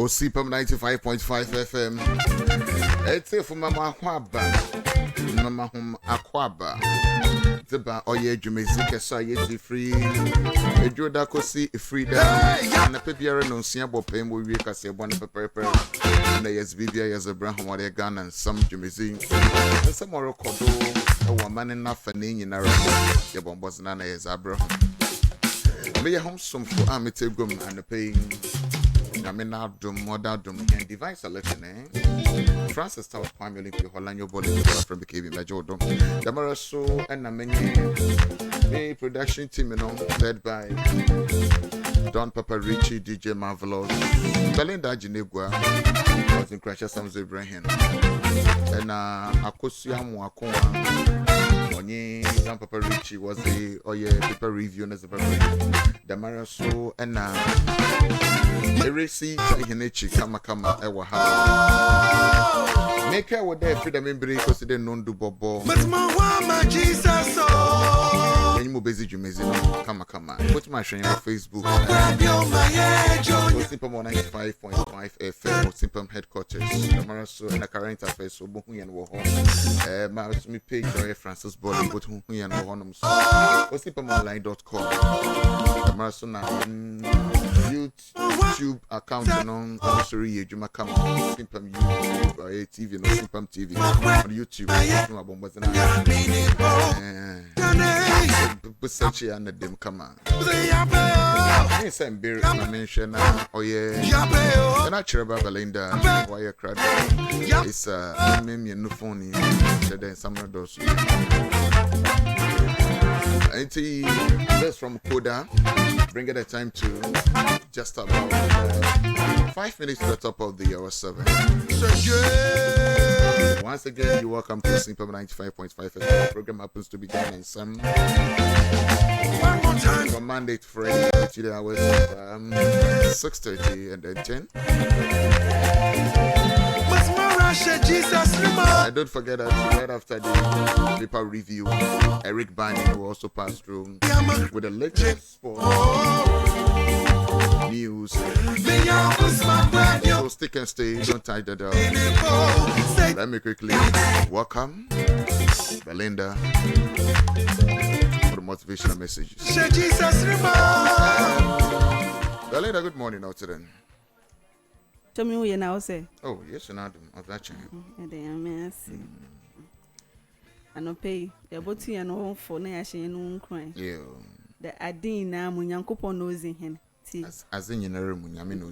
Osimpam 95.5 FM. It's a for Mama Kwaba. Mama Hum Akwaba. Zeba Oye Jumezika Saye free. A Joda Kosi freedom. And a Pepier no Siabo Pem will make us a one pepper. And the SBB as a Braham or a gun and some Jumezin. And some more Kodo, a woman enough and in a your bombos nana as Abraham. May a home some for Amitagum and the paying. I mean, now do modern and device selection, eh? Francis Tower Kwame Olympic Holanyo Bowling from the KB Major Dom. The Maraso and a many production team, led by Don Papa Richie, DJ Marvelous, Belinda Jinegua, was in Crasher Sams Ibrahim, and Akosia Mwakoma. Don Papa Richie was the paper review as a the Maraso and Eresi Tahinechi Kama Ewa Make her with their freedom in break because they don't do Bobo. But my Jesus, you move busy, you may Kama. Put my showing on Facebook. Osimpam 95.5 FM, Osimpam headquarters. The Maraso and the current affairs, so Bohu and Wohon. My page, Francis Body, but Huhu and Wohonum. Osimpamonline.com. The Maraso YouTube account on Sorry, Jumakam, Osimpam YouTube, TV, no Osimpam TV on YouTube. Search and them come on. I send beer I mention oh yeah. And I care about Belinda wire crowd. It's maybe no phone then some of those. That's from Koda. Bring it a time to just about 5 minutes to the top of the hour 7. Once again, you're welcome to Osimpam 95.5 FM. The program happens to be GHANAN NSEM from Monday to Friday, to the hours of 6:30 and then 10. And don't forget that right after the paper review, Eric Banning will also pass through with the latest sports news. So stick and stay, don't tie that down. Let me quickly welcome Belinda for the motivational messages. Belinda, good morning out today. Tell me who you now say. Oh, yes, you know, of that channel. I don't pay. You're both here and all for Nashi and no crying. Yeah. The Adina Munyankopo knows in him. As in your room, I mean,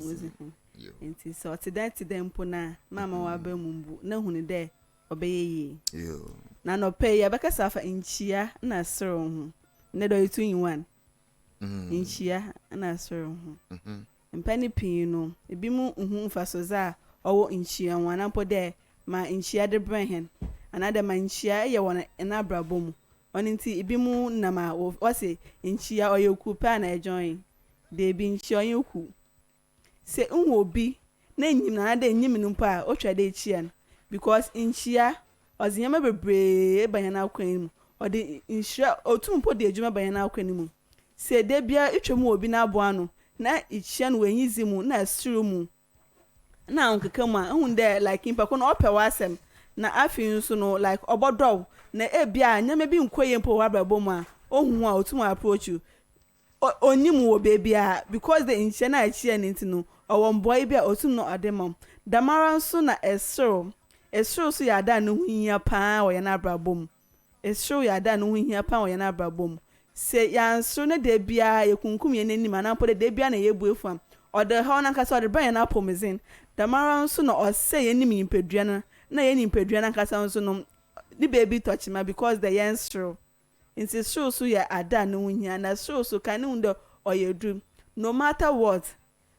and so today to them puna, Mamma Wabemumbu, no one there, obey ye. You. Nano pay a back suffer in Chia and I serve. Nedo 2 in 1. In Chia and I serve. And penny pino, a bimu for Soza, or in Chia, one ample there, my in Chia de Brahen, another man Chia, you want an abra boom. On into Ibimu Nama, or what's it, in Chia or your coupana join. They been showing you who say will be name him another Niminumpa or trade Chian because in Chia or the Yama brave by an alquim or the insure or two put the Juma by an alquim. Say there be a itch more be now buano. Na Ichian when easy moon, na true moon. Now, Uncle Kama, own there like in Pacon or Pewasem. Na I feel so no like about dog. Na ebia, never been quaying po wabra boma. Oh, wow, to my approach you. Only more baby, because the Inchana Chian into no, or one boy be or two no ademum. Damaran sooner as so ya done no win your pan or an abra boom. It's true ya done no win your pan or an abra boom. Say yan sooner de bia, you can come in any man and put a debia and a year from, or the horn and cast or the brain apple mizin. Damaran sooner or say any in Pedriana, na any in Pedriana Cassan soon. The baby touch me because the yan's true. It's true, so ya are done knowing ya, and that's true, so can you or your dream. No matter what,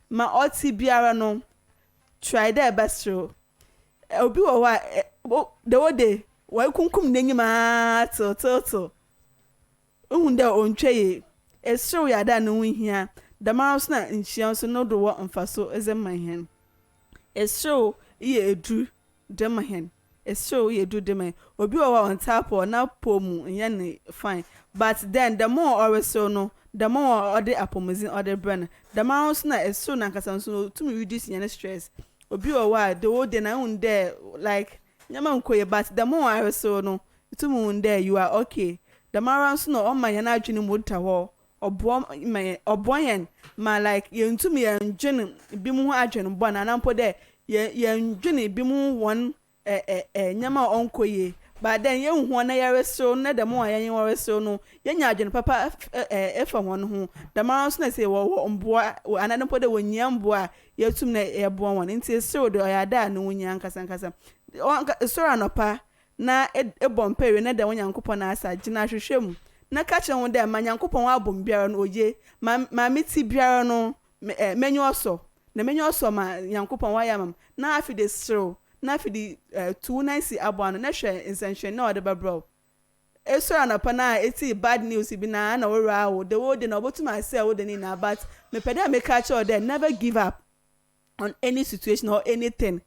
my otti biara no try their best true. I'll be the old day, why come name to their own tray. It's true, ya done knowing here. The mouse not in she also know the what and faso as in my hand. It's true, ye drew them my hand. It's true you do them or be on tap or now pomu and fine. But then the more or so no the more or the apomazin or the brand the mouse na is so na kasa so to me reduce your stress obi o wa the whole day na un there like nyama nkoye but the more I so no to me un there you are okay the marans no on my na adwene mu ta ho oboyen ma like ye ntumi ye ndwene bi mu ho adwene bo na nampo de ye ndwene bi mu won nyama onkoye but then ye hu na ye reso na the more ye reso no ye nya adwene papa efa won ho the marans na say wo mboa anadampo de wonyia mboa ye tum na ye bo won nti so de ya da na wonya nkasa so anopa na ebompere na de wonyankopon na asa gina hwehwem na ka che won de manyankopon wa bom biara no oye ma meti biara no menyo oso na menyo oso ma nyankopon wa yamam na afide sro na afide 290 abano na hwe insanhwe na ode babro eso anapa na eti bad news bi na wora wo de wo de na obotuma say wo de ni na but me pede me ka che ode never give up on any situation or anything.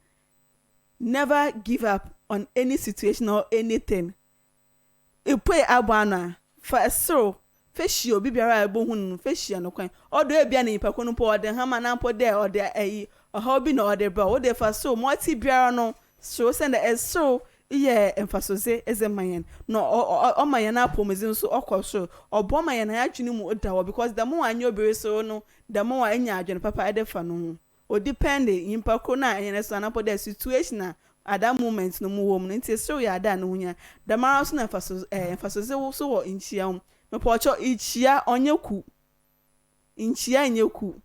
Never give up on any situation or anything. You pray abana for so fish you bibiara ebohun fish no kwan odo ebia na ipako no po ode hama na po there or there or hobby no ode bro ode for so multi biara no so send the so yeah emphasize ezemayen no o mayen na pomezin so okoso obo mayen na adwene mu odawo because the more anyo bere so no the more anya adwene papa edefa no o depend impako na ene so na po the situation na at that moment no mu wom nti so ya da no hunya the maras na emphasize so wo inchia me pocho ichia onyeku inchia nyeku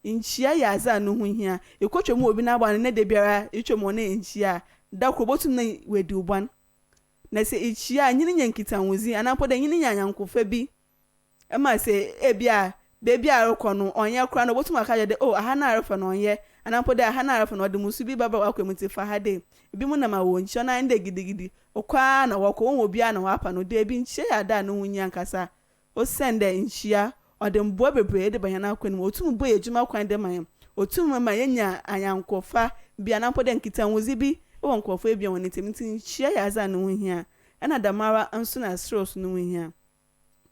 inchia ya za no hunya ekotwe mu obi na agba ne de biara etwemo na inchia da krobotu na wedi uban na se ichia nyini nyankita nwozi anapo da nyini nyanyankofa bi e ma se ebia baby aroko no onye kra no botu maka de oh aha na arefo no onye anapo de aha na arefo no de musu bi baba akwamuti fa ha de bi mu na ma wo ncho na nde gidigidi okwa na wako won obi ana wapa no de bi nche ya da no hunya nkasa o sende nchia o de mbo bebre de banya na akwani otum bo ejuma kwan de man otum ma yenya anyankofa bi anapo de nkita nwozi bi o nkofo ebia won ntimti nchia ya za no hunya ana damara anso na stress no hunya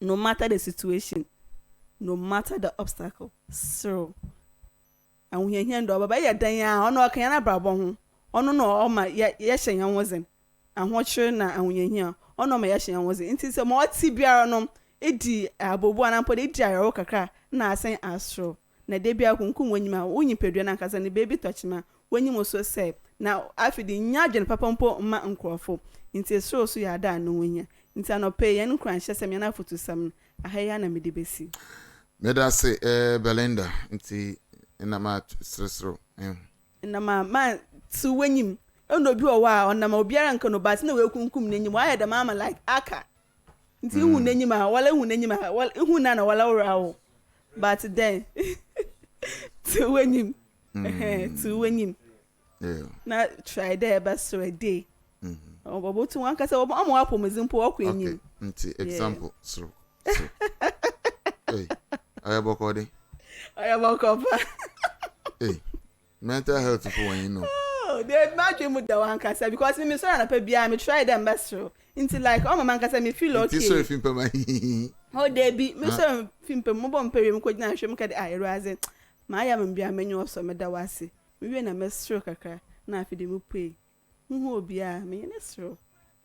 no matter the situation. No matter the obstacle. So, and we hear ndo baba ya dan ya ono akan na brabo ho ono no o ma ye hyen wozen and what sure na and we hear ono ma ye hyen wozen nti se mo ti biara no edi abobo anampo de edi ayro kakra na asen astro na de bia kunkum wanyima wonyi pedua na nkasa ne baby touchma wanyim so se na afidi nya adwen papa mpo ma nkrofo nti so ya da no wonya nti anope ye nkran hye sem ya na fotusam ahaya na medibesi. Meda say Belinda nti na ma sresro na ma tu wanyim endo bi o wa ona ma obiara nka no bat na we kunkum n'enyim wa ya da mama like aka nti hu n'enyim a wala hu n'enyim a wala hu na wala wora but then tu wanyim tu wanyim na try there but so a day obo tu wan ka say omo wa pomezin po okwa enyim nti example so hey ayabokode hey mental health for when you know oh they imagine with the one kasa because me so na pa bia me try them best so into like oh man kasa me feel okay so if impema oh they be me so fimpe mo bom pere me ko gina hwem ka de ayero aze ma ya me bia menyo so me da wase me we na me stro kakra na afide mu pay hu obi a me ne stro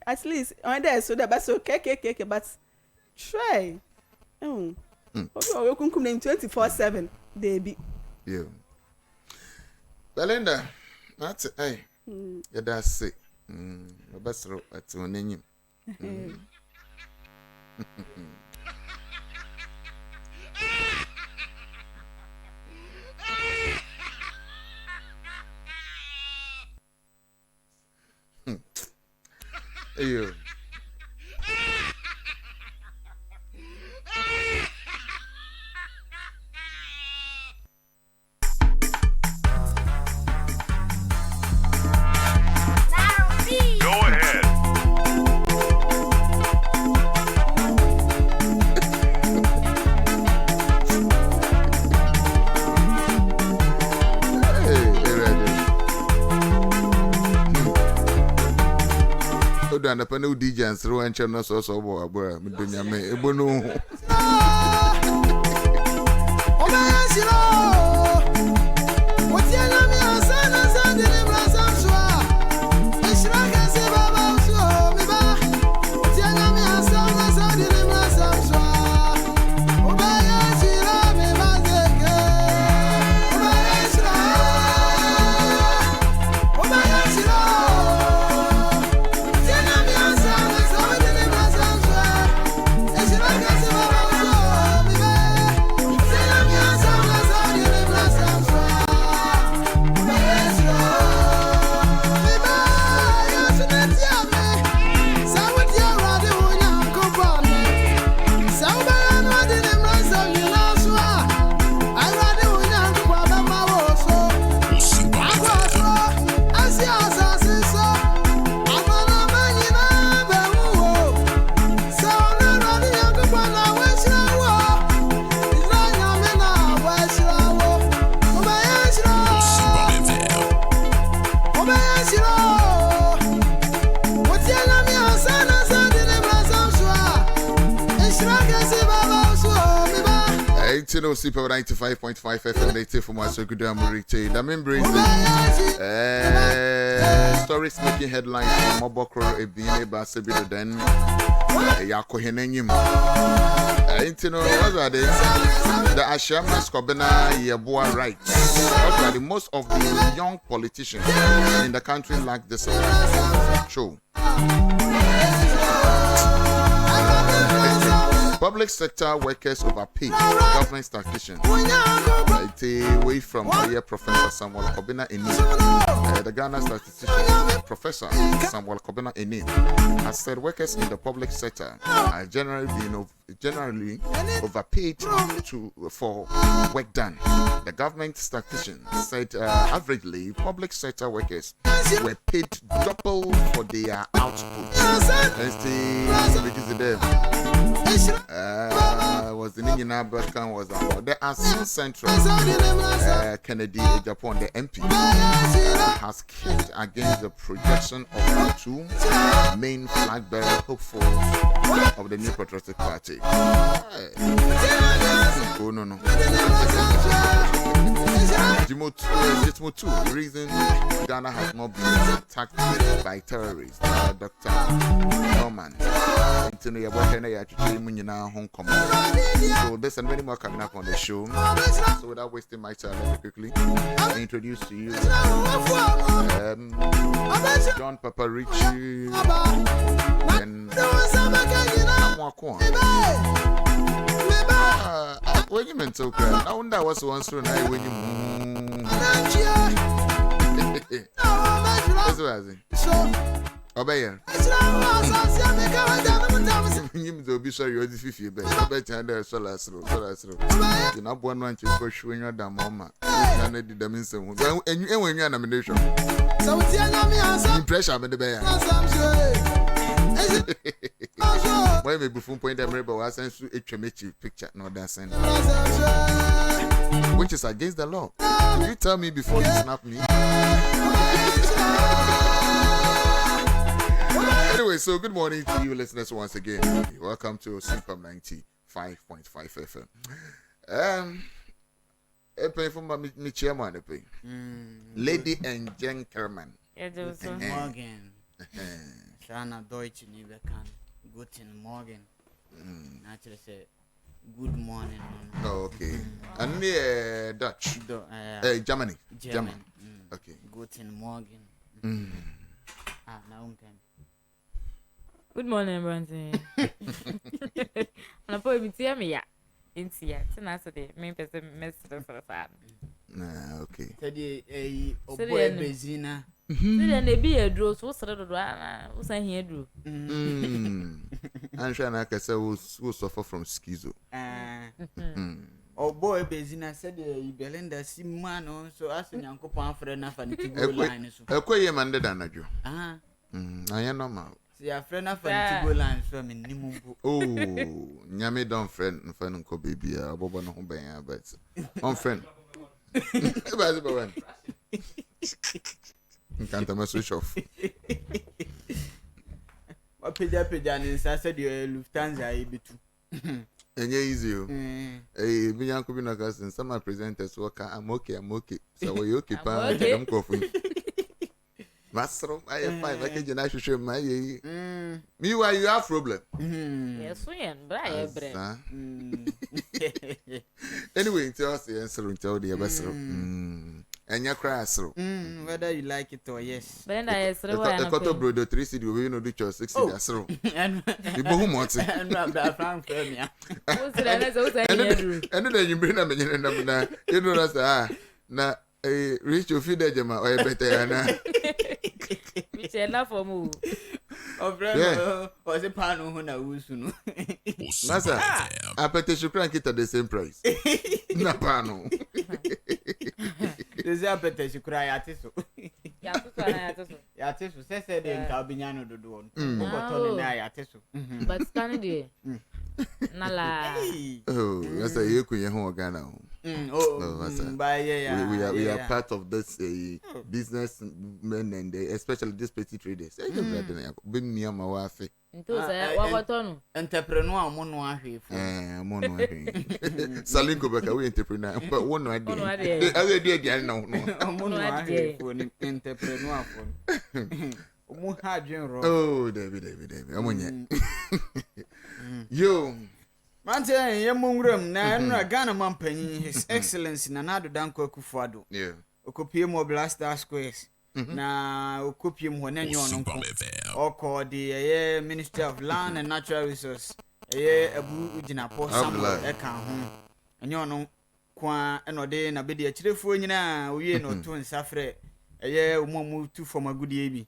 at least on there so that best okay but try okay, we kunkum name 24/7 baby. Yeah. Belinda, that's it. Hey. Yeah, that's it. The best road at on enyim. Hey. And the DJ and throw and channel so bo abura me dunya me ebono Osimpam 95.5 FM. They take from us. So good damn retail. The member stories making headlines from Mobokro Ebine Basebido then Yakohenenyim. What are they? The Ashama Skobena Yabua rights. Most of the young politicians in the country lack this show. Public sector workers overpaid government statisticians. Away from Professor Samuel Kobina Enin. The Ghana statistician Professor Samuel Kobina Enin has said workers in the public sector are generally overpaid for work done. The government statistician said averagely public sector workers were paid double for their output. Was the Indian American was about the Asian Central Kennedy Japan, the MP has kicked against the projection of two main flag bearer hopefuls of the New Patriotic Party. Oh no. Two reason Ghana has not been attacked by terrorists. Dr. Norman. So this and many more coming up on the show. So without wasting my time, let me quickly introduce to you John Papa Richie and Amwakwan. When you meant to cry, I wonder what's one soon when you obey. You be sorry, you're the 50 bed. I bet you there, so last row. You know, one want to push when you're done, Mama. I did the means and you when you're nomination. Impression with the bear. Why maybe from point that rebel was sent to a traumatic picture, no dancing, which is against the law. You tell me before you snap me. Anyway, so good morning to you listeners once again. Welcome to Osimpam 95.5 FM. My chairman, lady and gentlemen. Morgen. Shana Deutsch never can. Guten Morgen. Naturally say good morning. Oh, okay. And Dutch. Germany. Okay. Guten Morgen. Now good morning, Bronzy. I'm going to tell me, yeah. Into yet, and I said, maybe it's a message for a fan. Okay. Said a boy Bezina. Then they be a draw, so sort of what's I here do? I'm sure I can say who suffer from schizo. Oh boy Bezina said, Belinda Simano, so asking Uncle Pan for enough and to go line. A quay manded anaju. I am normal. See a friend of to go line from in Nimu. Oh, Yami don't friend and friend ko baby, a boba no bear, but on friend. Can't I switch off? What Pijanis, I said you're Lufthansa, And yeah, easy. Hey, Bian Kubina cousin, some of my presenters work. I'm okay. So we okay, I'm coughing. Master, I have 5. I can just show my. Meanwhile, you have problem. Yes, we are, but I have bread. Anyway, tell us the answer and tell the vessel. And your crass. Whether you like it or yes. Then I said, a cut of brodo 3 city, we know the church 6 city. And who wants it? And Frank Fermia. And then you bring them in and you know that's now a rich you feed the Jama or a better. Which enough for move. Of was a pan on a woosunu. Massa, I bet you crank it at the same price. Napano. There's a better you cry at it. Yatis said in Calbiniano the door. But standing there, but standing there. Nala. Oh, that's a year when you're Ghana. We are part of this businessmen and especially these petty traders. Been near my wife. Entrepreneur mono ahwe fo. Mono. Salinko baka we entrepreneur, but one no dey. I dey dey now. Mono ahwe fo ni entrepreneur fo. Omo ha adwen ro. Oh, David. Amonye. Yo. Mante ye mungram na nra Ghana man panyin His Excellency Nana Danko Akufo-Addo. Yeah. Okopie mo Blaster Squares. Na okopie mo na nyo no nko. Oko the Ministry of Land and Natural Resources. Abu Ujinapo Samuel eka ho. Enyo no kwa enode na be de akirefo nyina owie no to nsafre. Omomu tu for magudie bi.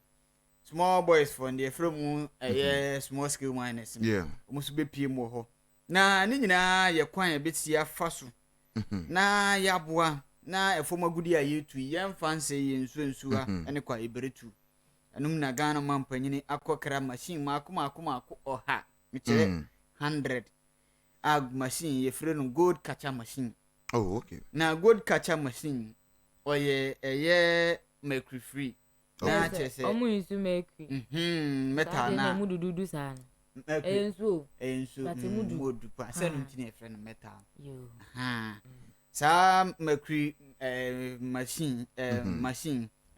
Small boys from the from small scale miners. Yeah. Omusu be pie mo ho. Na ni nyina ye kwan ye betia faso. Na ya boa na efomagudi ayetu ye mfanse ye nsu ha ene kwa iberetu. Anum na Ghana man panyini akokra machine makoma oha. Michere 100 ag machine ye frɛ no gold catcher machine. Oh, okay. Na gold catcher machine oye mercury free. Na chese Omu insu mercury. Metal na mu dudu sana. ensu Bati mudu. modu pa se no ntine efre no metal Yo. sa mercury machine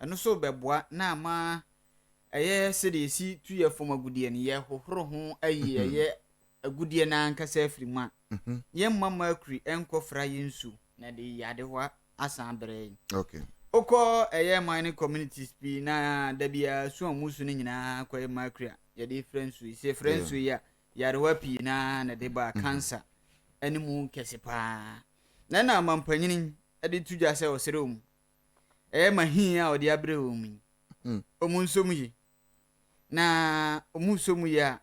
eno so beboa na ama se de si tu ye fom agudie ne ye hohoro ho ayi agudie na ankasa afri mu a ye mma mercury enkofra yensu na de yade wa asan bere. Okay. Oko mining communities bi na da bia so amusu ne nyina kwa mercury ya difference we say friends we ya yarewa pi na de ba cancer animu kese pa na mampanyini ade tuja se osere omu mahin a ode abre omu omunsom yi na omunsom ya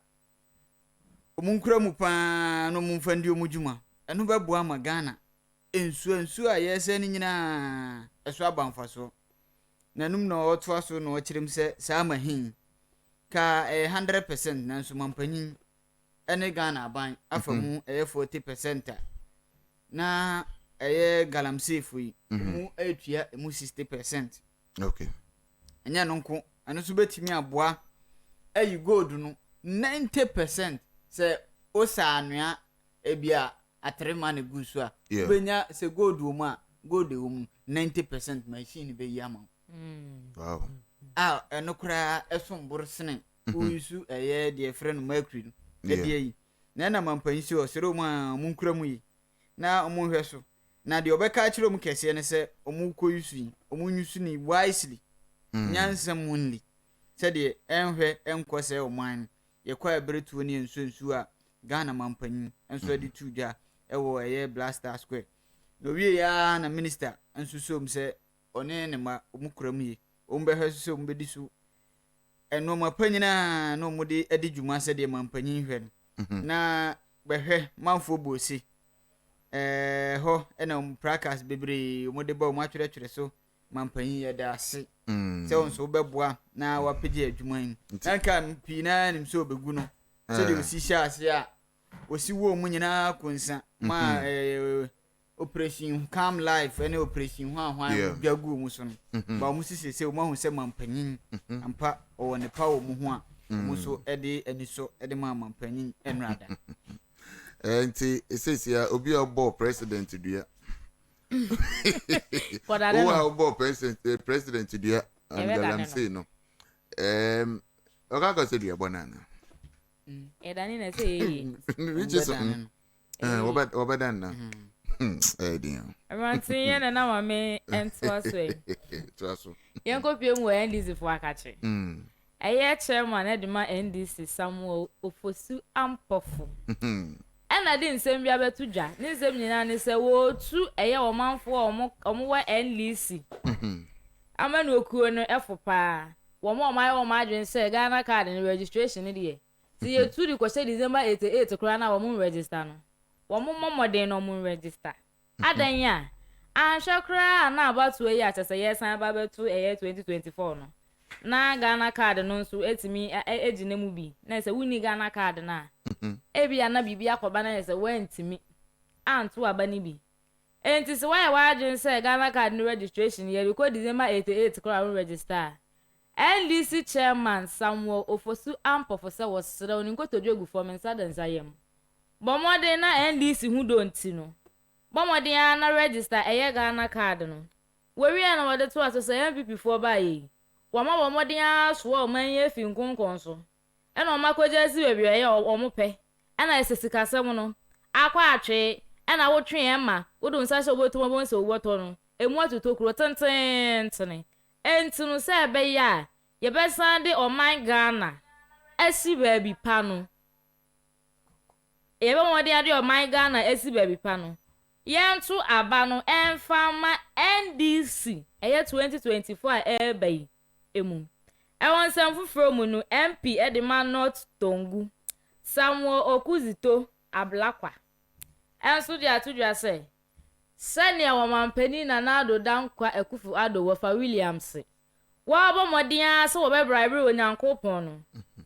omunkura mu pa no mumfandi omujuma eno beboa ma Ghana ensu a yese ni nyina eso abanfaso na num na oto aso na okirem se sa mahin ka 100% nanso mampanyin ene Ghana aban afamu 40% na galamsey fui mu atua mu 60%. Okay. Enya no nko ano so betimi aboa ayi gold no 90% se osa anua ebia atrema ne gusu a benya se gold wo mu a gold wo mu 90% machine be yama. Wow. Eno kura esombor sene uisu de friend mercury yi na mampanyi si osere mu a munkura mu yi na omu hweso na de obeka kire mu kese ne se omu koyusu yi omu nyusu ni wisely nyansam munli se de enhwe enkose oman ye kwa beretu ni ensu a Ghana mampanyi enso de tuja ewo Blaster Square no wie ya na minister ensu som se one ne ma omukura mu yi ombe so mbedi so eno mapanyina no mudi edi dwuma se de mampanyin hwe na behwe manfo bosi ho ena prakas bebre mudi ba mo atwere so mampanyin ya da ase se onso beboa na wapege adwuma yin nanka pina nim so begu no se de osi sha ase a osi wo mu nyina konsa ma operation calm life any operation hwan biagu mu so no ba mu sisi mu hu se mampanyin ampa o ne pa wo mu ho a mu so ede aniso ede mampanyin enrada enti esesia obi obo president dua obo president dua and say no oga say dua bonana Dani na say which is obadan dear. Amantin na na mame entwaswe. Twaso. Yenko pie mu NDC fo akache. Chairman edema NDC Samuel Ofosu Ampofo. Na di nsem bia betu dwa. Ni nsem nyina ne se wo tu omanfo omo wa NDC. Amanu okuo no efo pa. Wo mo adwen se Ghana card ni registration ni de. Ti ye tu di kwese December 88 kura na wo mo register no. Womo momode no mun register adanya anhwekra na abatu eyi atese yesan ba betu 2024 no na Ghana card no nso etimi ejine mu bi na se wuni Ghana card na ebi ya na bibi akoba na se wentimi anto aba ni bi enti se why wajin se Ghana card no registration ye because December 88 kora register LDC chairman Samuel Ofosu Ampofo se was sere oni nkotodu egu for mensa densayem bomode na NDC hu donti no bomode ya na register eye Ghana card no we na wode to aso se MPP for bayi wama bomode ya so o man ye fi nkonkon so e na o makoje si we ye o mo pe e na esesika sem no akwa atwe e na wo twe e ma wo do nsa so boto mo nso wo to no emu atuto kuro tenten enti no se be ya ye be sande o man Ghana esi baby pa no ye be mo de ade o man Ghana esi baby pa no yentu aba no enfama NDC eye 2024 ebe emu ewon semfu from no MP Edema North Tongu Samuel Okuzito Ablakwa enso dia tudwa se sene awamampani na nado dankwa ekufu ado wafa Williams wa bo modin so wo be bribe onyankopon no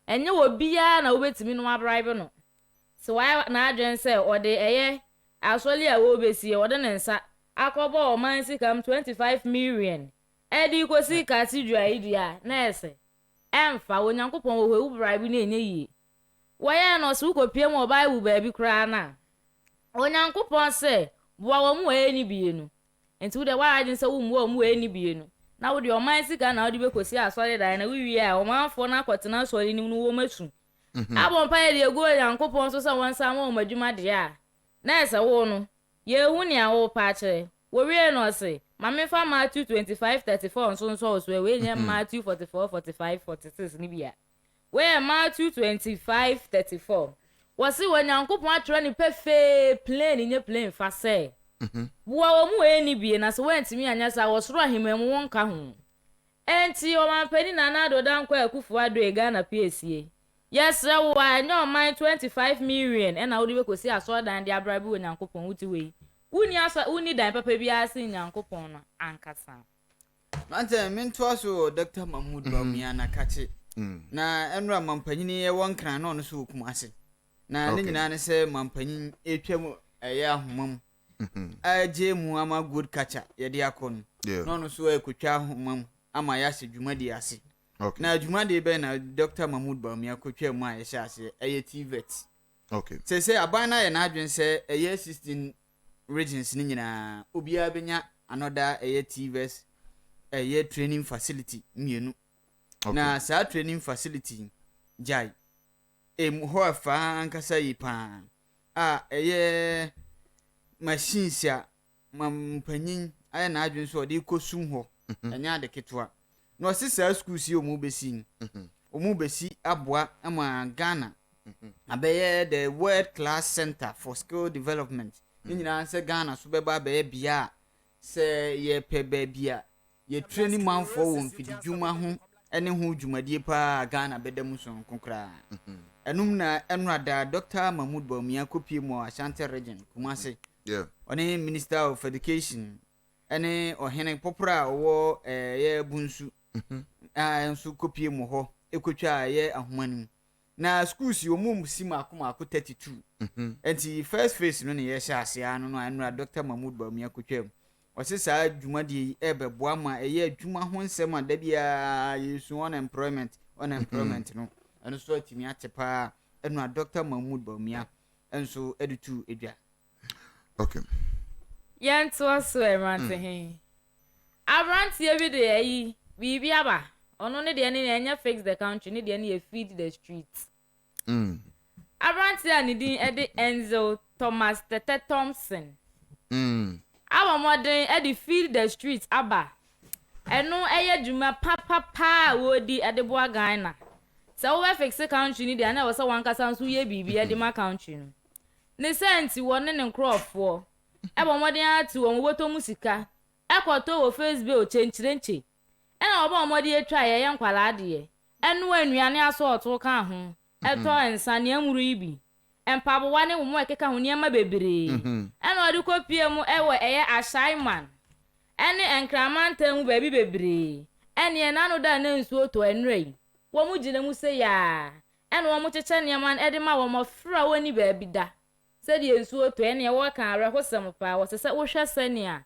enye wo bia na wo betimi no bribe no so wa na adwen se ode eye asoli a wo besie ode ne nsa akobo o man sikam 25 million edi kosi katidwa idia na ese emfa onyankopon wo hu bribe na enye yi wo ye no so kopie mo Bible baabi kra na onyankopon se bua wo mu eni bienu enti wo de wa adwen se wo mu eni bienu na wo de o man sika na wo de bekosi asoli dan na wiwi a o manfo na kwotena asoli nim no wo masu abon pa ye de ego onyankopon so se won sa mo madwuma de a na ese wo no ye hu ne a wo pa kire wo wie no se mame fa Matthew 25:34 nso so we nye Matthew 44:45 46 ni bia we Matthew 25:34 wasi wanyankopon atwere ni pefe plane nye plane fa se bua wo mu eni bie na se wentimi anya sa wo soro ahememu wonka ho enti o mampani na na do dan kwa akufu ado e Ghana PSA yes wo anya o man 25 million e na wo de bekosi aso dan de abrabe wanyankopon wuti we uni asa uni dan papa bia se nyankopon no ankasa mante minto aso Dr. Mahmood Bawumia na kache na enura mampanyini ye wonkran na ono so kumase na ne nyina ne se mampanyin etwam eye ahomam aje mu ama good catcher ye de akon no no so ekotwa ahomam ama ya se dwumadi ase na dwumadi be na Dr. Mahmood Bawumia kotwa mu a ye sha ase eye TVET se abana ye na adwen se eye 16 regions ni nyina obia benya another eye TVET eye training facility mienu na sa training facility jai ho afa ankasa yipa a eye machines ya mampanyin aya na adwen so de kosum ho anya de ketwa no sisa school si omu besi aboa ama Ghana abeye the world class center for skill development nyina se Ghana so beba be bia se ye pebe bia ye training man for won fidi dwuma ho ene ho dwumadie pa Ghana bedam so konkra enum na enrada Dr. Mahmood Bawumia kopie mo Ashanti region Kumasi oni minister of education ene ohene popra wo ye bunsu ensu kopie mo ho ekotwa ye ahomani na schools yo mum sima akoma 32 enti first phase no ne ye sha ase anu no enra Dr. Mahmood Bawumia kotwa osisa dwumadi ebeboa ma eye adwuma ho nsem a da bia yesu unemployment no eno so atimi atepa enu Dr. Mahmood Bawumia enso edutu edwa yanto aso erante he abrante ye bi de ayi bibi aba ono ne de ne enya fix the country ne de ne feed the streets abrante ani din e de Enzo Thomas Tete Thompson aba modern e de feed the streets aba eno eye dwuma papa wo di e de boa Ghana so we fix the country ni de na wo so wankasa nso ye bibi e de ma country no ne senti wo ne nkrofo eba modern atu wo woto musika ekoto wo Facebook chenchirenche e na oba modern etwa ye nkwala ade enu anuane aso oto ka ho eto ensane amuru ibi empabo wane wo mo ekeka ho niam bebre e na odi kopie mu ewe eye ashaiman ene enkramantan mu baby bebre ene na no da na nsuo to enrei wo mu gina mu se ya ene wo mu cheche ne man ede ma wo mo fra woni ba bi da se de nsuo to ene wo kan are hosem pa wo se wo hwe sane a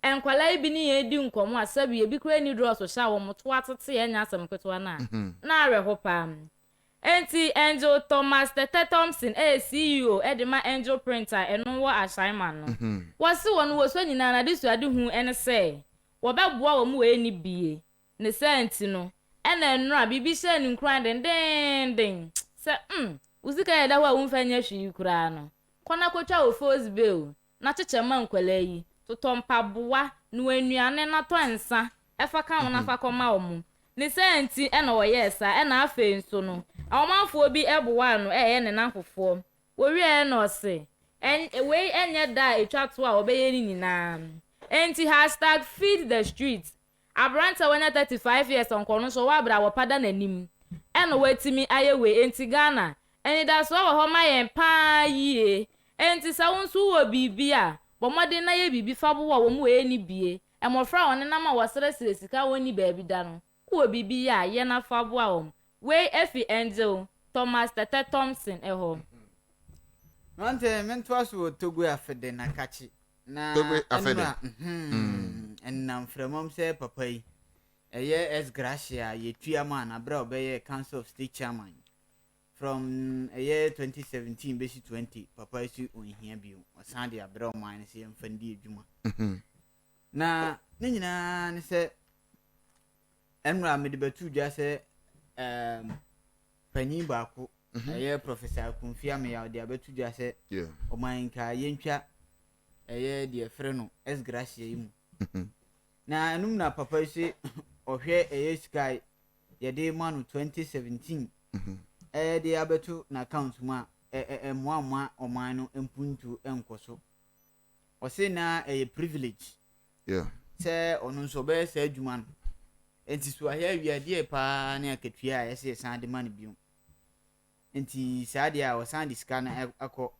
enkwala ibi ni ye di nkomo asabi e bi kra ni draw so sha wo mo to atete enya asem kweto na are ho pa enti Angel Thomas Tete Thompson CEO edema Angel Printer eno wo assignment no wose wono wo so nyina na de suade hu ene se wo beboa wo mu we ni bie ne senti no ena enra bibi she ni nkran den se uzika ya da wa umfanya hwi kura no kona kotwa wo force bill na cheche ma nkwala yi totompa boa no anuane na to nsa efa kan na fa koma wo mu ne senti ena wo yesa ena afa nso no awomanfo bi eboa no eye ne nankofo wo wie no se we enye da etwa to a obeye ni nyina enti #feed the streets abranta wanya 35 years onkono so wa bra wo pada nanim ena watimi ayewe enti Ghana eni da so wo ho mayen pa yie enti sa wonso wo bibia bomode na ye bibi fa bo wo mu we ni bie emofra one na ma wasere sika woni ba bi da no wo bibi ya ye na fa bo a we efi Angel Thomas Tete Thompson eho nante mentwa so togu afede na kachi na Togu afede ennam framom se papa yi eye es gracia ye tuama na bra obeye Council of State Chairman from eye 2017 besi 20 papa yi onhia bio osande abra o man se mfandi adwuma na ne nyina ne se enra me de betu dwa se panyin baako eye Professor Kunfia me ya de abetu dwa se o man ka yentwa eye de frɛ no es gracia yi mu na enum na papa yi ohwe eye sky ye de manu 2017 de abetu na account mu a moamma o man no empuntu enkoso o se na eye privilege se onu so be se adwuma no enti so ahia wiade pa na akatua a yese san de man biu enti saade a o san de sika na akọ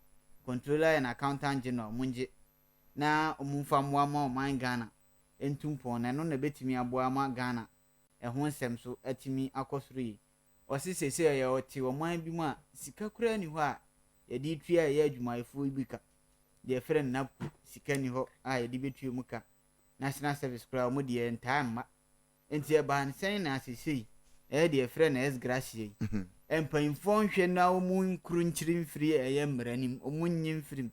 controller and accountant general munje na omumfa moama o man Ghana entumpon na no na betimi aboa ma Ghana ho nsem so atimi akosoro yi o se sese ya o ti o man bi mu a sika kura ni ho a ye di tua ye adwumayefo bi ka de frɛ na sika ni ho a ye di betua mu ka national service kura mo de entama enti e ban sen na sesei de frɛ na es gracia empanfo nhwe na o mu nkuru nkyiri mfiri eye mranim o mu nyim firim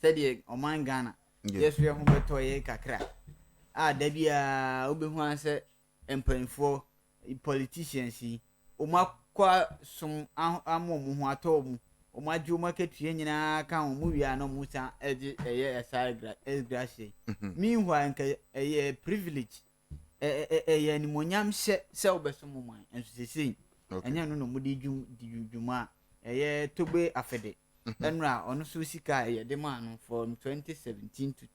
sɛ de o man Ghana yesu ye ho beto ye kakra a da bia obehu anse empanfo politicians yi o makwa sum amomu ho atom o maju maketua nyina ka ho mu wia no musa edi eye es gracia meanwhile nka eye privilege eye ni monyam se obeso mu man enso sesei enya no mu di dwuma eye togbe afede enra ono so sika eye de man no from 2017 to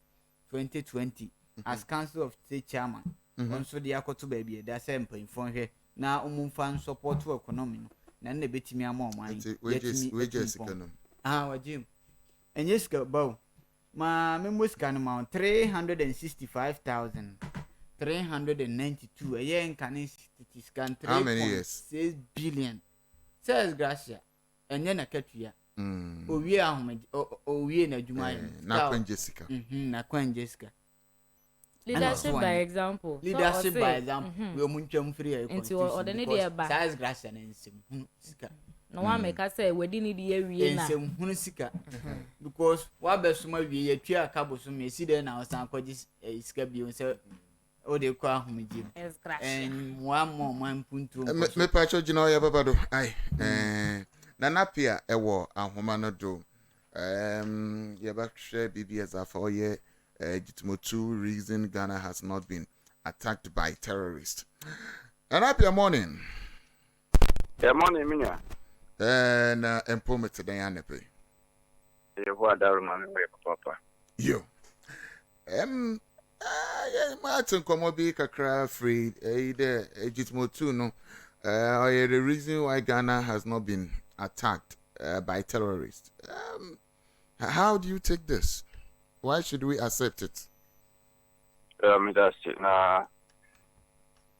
2020 as Council of State Chairman onso de akoto ba bia da se mpanfo hwe na umumfa support to economy no na na betimi ama o man wages economy wajim enye sika bawo ma memoska no ma 365,392 eye nkane scan 3.6 billion says gracia enye na katua owie ahome owie na adwuma ye na kwanje sika na kwanje sika leadership by example we omuntwam free e into order ne dey ba says gracia na nsem sika no wa make say wedi ni dey wie na nsem hunu sika because wa besoma wie ye twa akaboso me si dey na osan kwaji sika bi say o de kwa ahomji en wa mo man puntu me pa cho gina o ya baba do ai na napia ewo ahoma no do ye ba hwe BBS afọ ye two reason Ghana has not been attacked by terrorists. And happy morning. Good morning, Minya. And employment today, Anepe. You what Darman Papa. You. Martin Komobi Kakra free. Two no. The reason why Ghana has not been attacked by terrorists. How do you take this? Why should we accept it? That's it.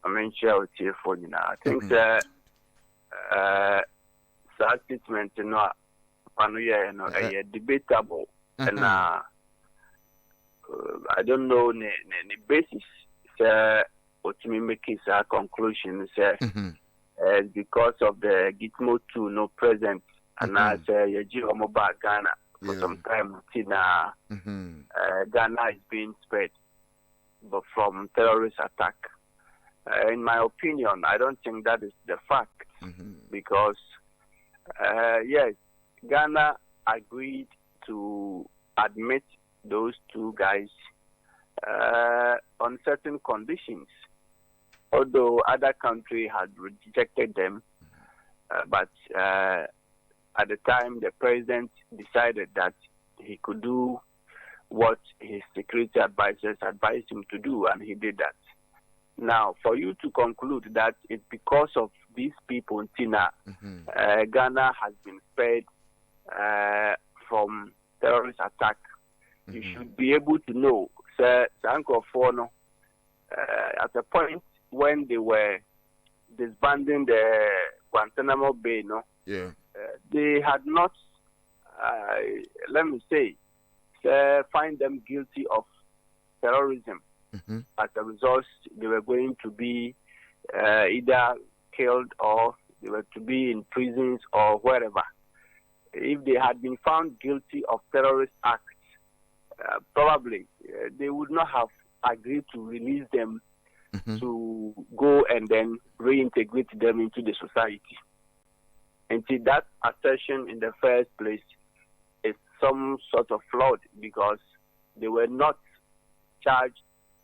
I mean, share with you for you now. I think that statement, you know, debatable, and I don't know the basis. What me make is a conclusion. Because of the Gitmo 2 no present, and I say you mobile Ghana for some time. Ghana is being spread, but from terrorist attack. In my opinion, I don't think that is the fact, because yes, Ghana agreed to admit those two guys on certain conditions, although other countries had rejected them. But at the time, the president decided that he could do what his security advisors advised him to do, and he did that. Now, for you to conclude that it's because of these people in Tina, Ghana has been spared from terrorist attack, you should be able to know, Sir Sanko Fono, at a point when they were disbanding the Guantanamo Bay, they had not, let me say, find them guilty of terrorism. As a result, they were going to be either killed or they were to be in prisons or wherever. If they had been found guilty of terrorist acts, probably they would not have agreed to release them to go and then reintegrate them into the society. And see, that assertion in the first place is some sort of flawed, because they were not charged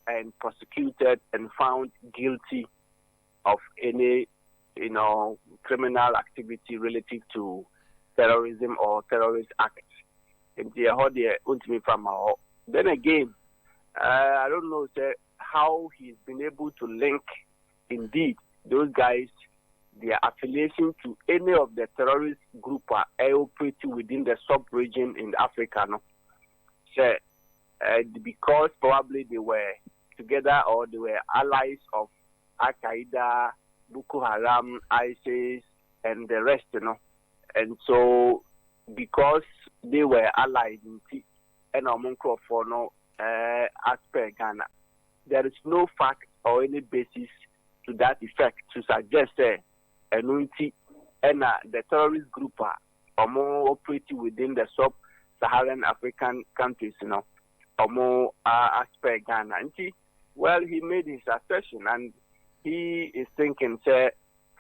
and prosecuted and found guilty of any, criminal activity relative to terrorism or terrorist acts. Then again, I don't know how he's been able to link, indeed, those guys, their affiliation to any of the terrorist group are operating within the sub-region in Africa. Because probably they were together or they were allies of Al-Qaeda, Boko Haram, ISIS, and the rest, And so, because they were allied in and as per Ghana, there is no fact or any basis to that effect to suggest and the terrorist group are more operating within the sub-Saharan African countries, or more as per Ghana. And well, he made his assertion, and he is thinking,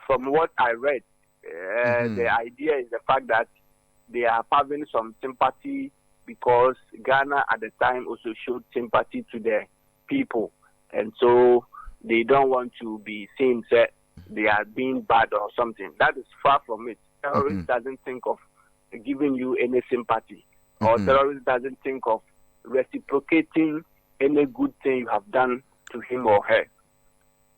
from what I read, the idea is the fact that they are having some sympathy because Ghana at the time also showed sympathy to the people, and so they don't want to be seen they are being bad or something. That is far from it. Terrorist doesn't think of giving you any sympathy, or terrorist doesn't think of reciprocating any good thing you have done to him or her.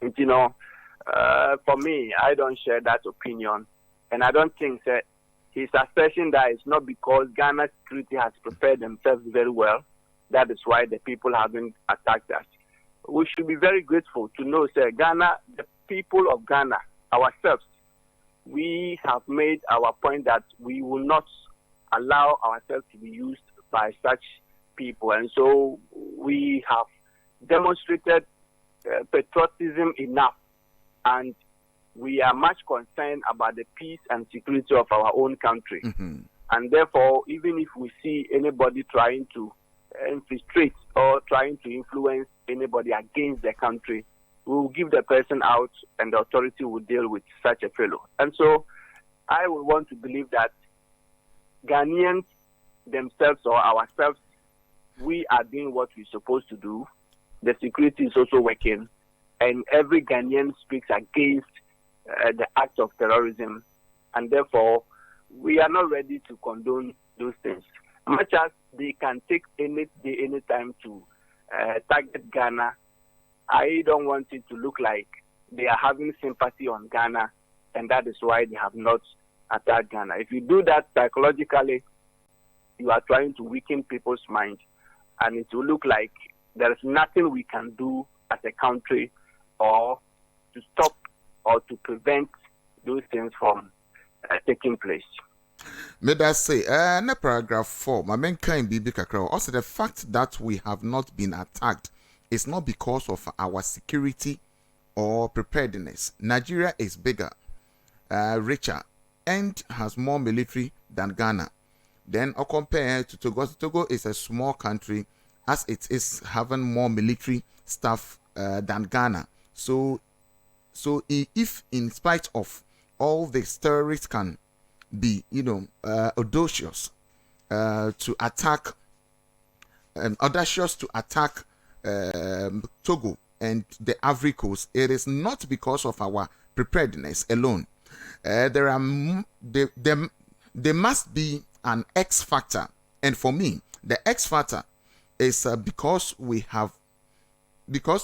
And, for me, I don't share that opinion, and I don't think that his assertion that it's not because Ghana's security has prepared themselves very well, that is why the people haven't attacked us. We should be very grateful to know, Ghana, the people of Ghana, ourselves, we have made our point that we will not allow ourselves to be used by such people. And so we have demonstrated patriotism enough, and we are much concerned about the peace and security of our own country. And therefore, even if we see anybody trying to infiltrate or trying to influence anybody against the country, we will give the person out and the authority will deal with such a fellow. And so I would want to believe that Ghanaians themselves or ourselves, we are doing what we're supposed to do. The security is also working, and every Ghanaian speaks against the act of terrorism, and therefore we are not ready to condone those things. Much as they can take any day, any time to target Ghana, I don't want it to look like they are having sympathy on Ghana, and that is why they have not attacked Ghana. If you do that psychologically, you are trying to weaken people's mind, and it will look like there is nothing we can do as a country or to stop or to prevent those things from taking place. May I say, paragraph 4, my main kind BB Kakra, also the fact that we have not been attacked is not because of our security or preparedness. Nigeria is bigger, richer, and has more military than Ghana. Then, or compared to Togo, Togo is a small country as it is having more military staff than Ghana. So if in spite of all these terrorists can be, audacious to attack, Togo and the Ivory Coast, it is not because of our preparedness alone. There must be an X factor, and for me, the X factor is because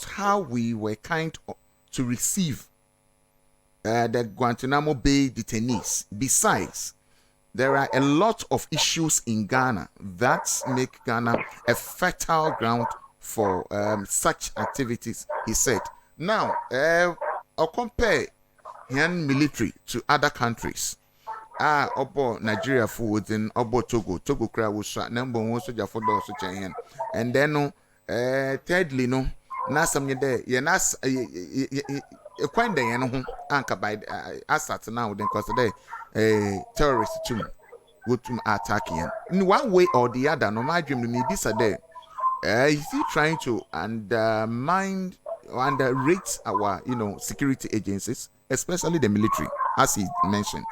how we were kind to receive the Guantanamo Bay detainees. Besides, there are a lot of issues in Ghana that make Ghana a fertile ground for such activities, he said. Now, I'll compare Ghanaian military to other countries. Obo Nigeria food in Obo Togo cry was shot number one soldier for those such a hand. And then thirdly, no, na some day, nas a quite day and anchor by assets now, then cause today terrorists too would to attack him. In one way or the other, no my dream may be a day. Is he trying to undermine or underrate our security agencies, especially the military, as he mentioned?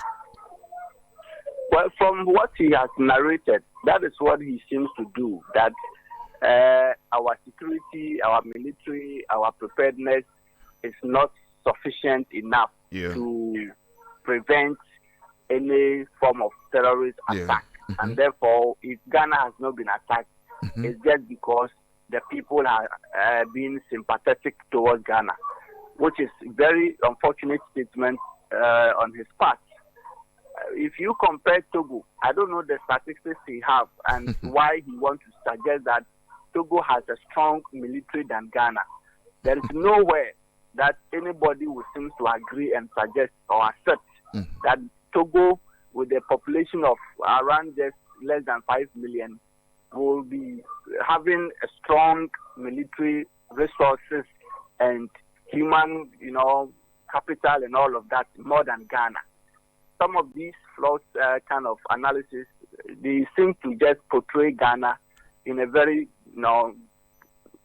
Well, from what he has narrated, that is what he seems to do. That our security, our military, our preparedness is not sufficient enough to prevent any form of terrorist attack. Mm-hmm. And therefore, if Ghana has not been attacked, it's just because the people are being sympathetic towards Ghana, which is very unfortunate statement on his part. If you compare Togo, I don't know the statistics he have and why he wants to suggest that Togo has a strong military than Ghana. There is nowhere that anybody will seem to agree and suggest or accept that Togo, with a population of around just less than 5 million, will be having a strong military resources and human, capital and all of that more than Ghana. Some of these flawed kind of analysis, they seem to just portray Ghana in a very,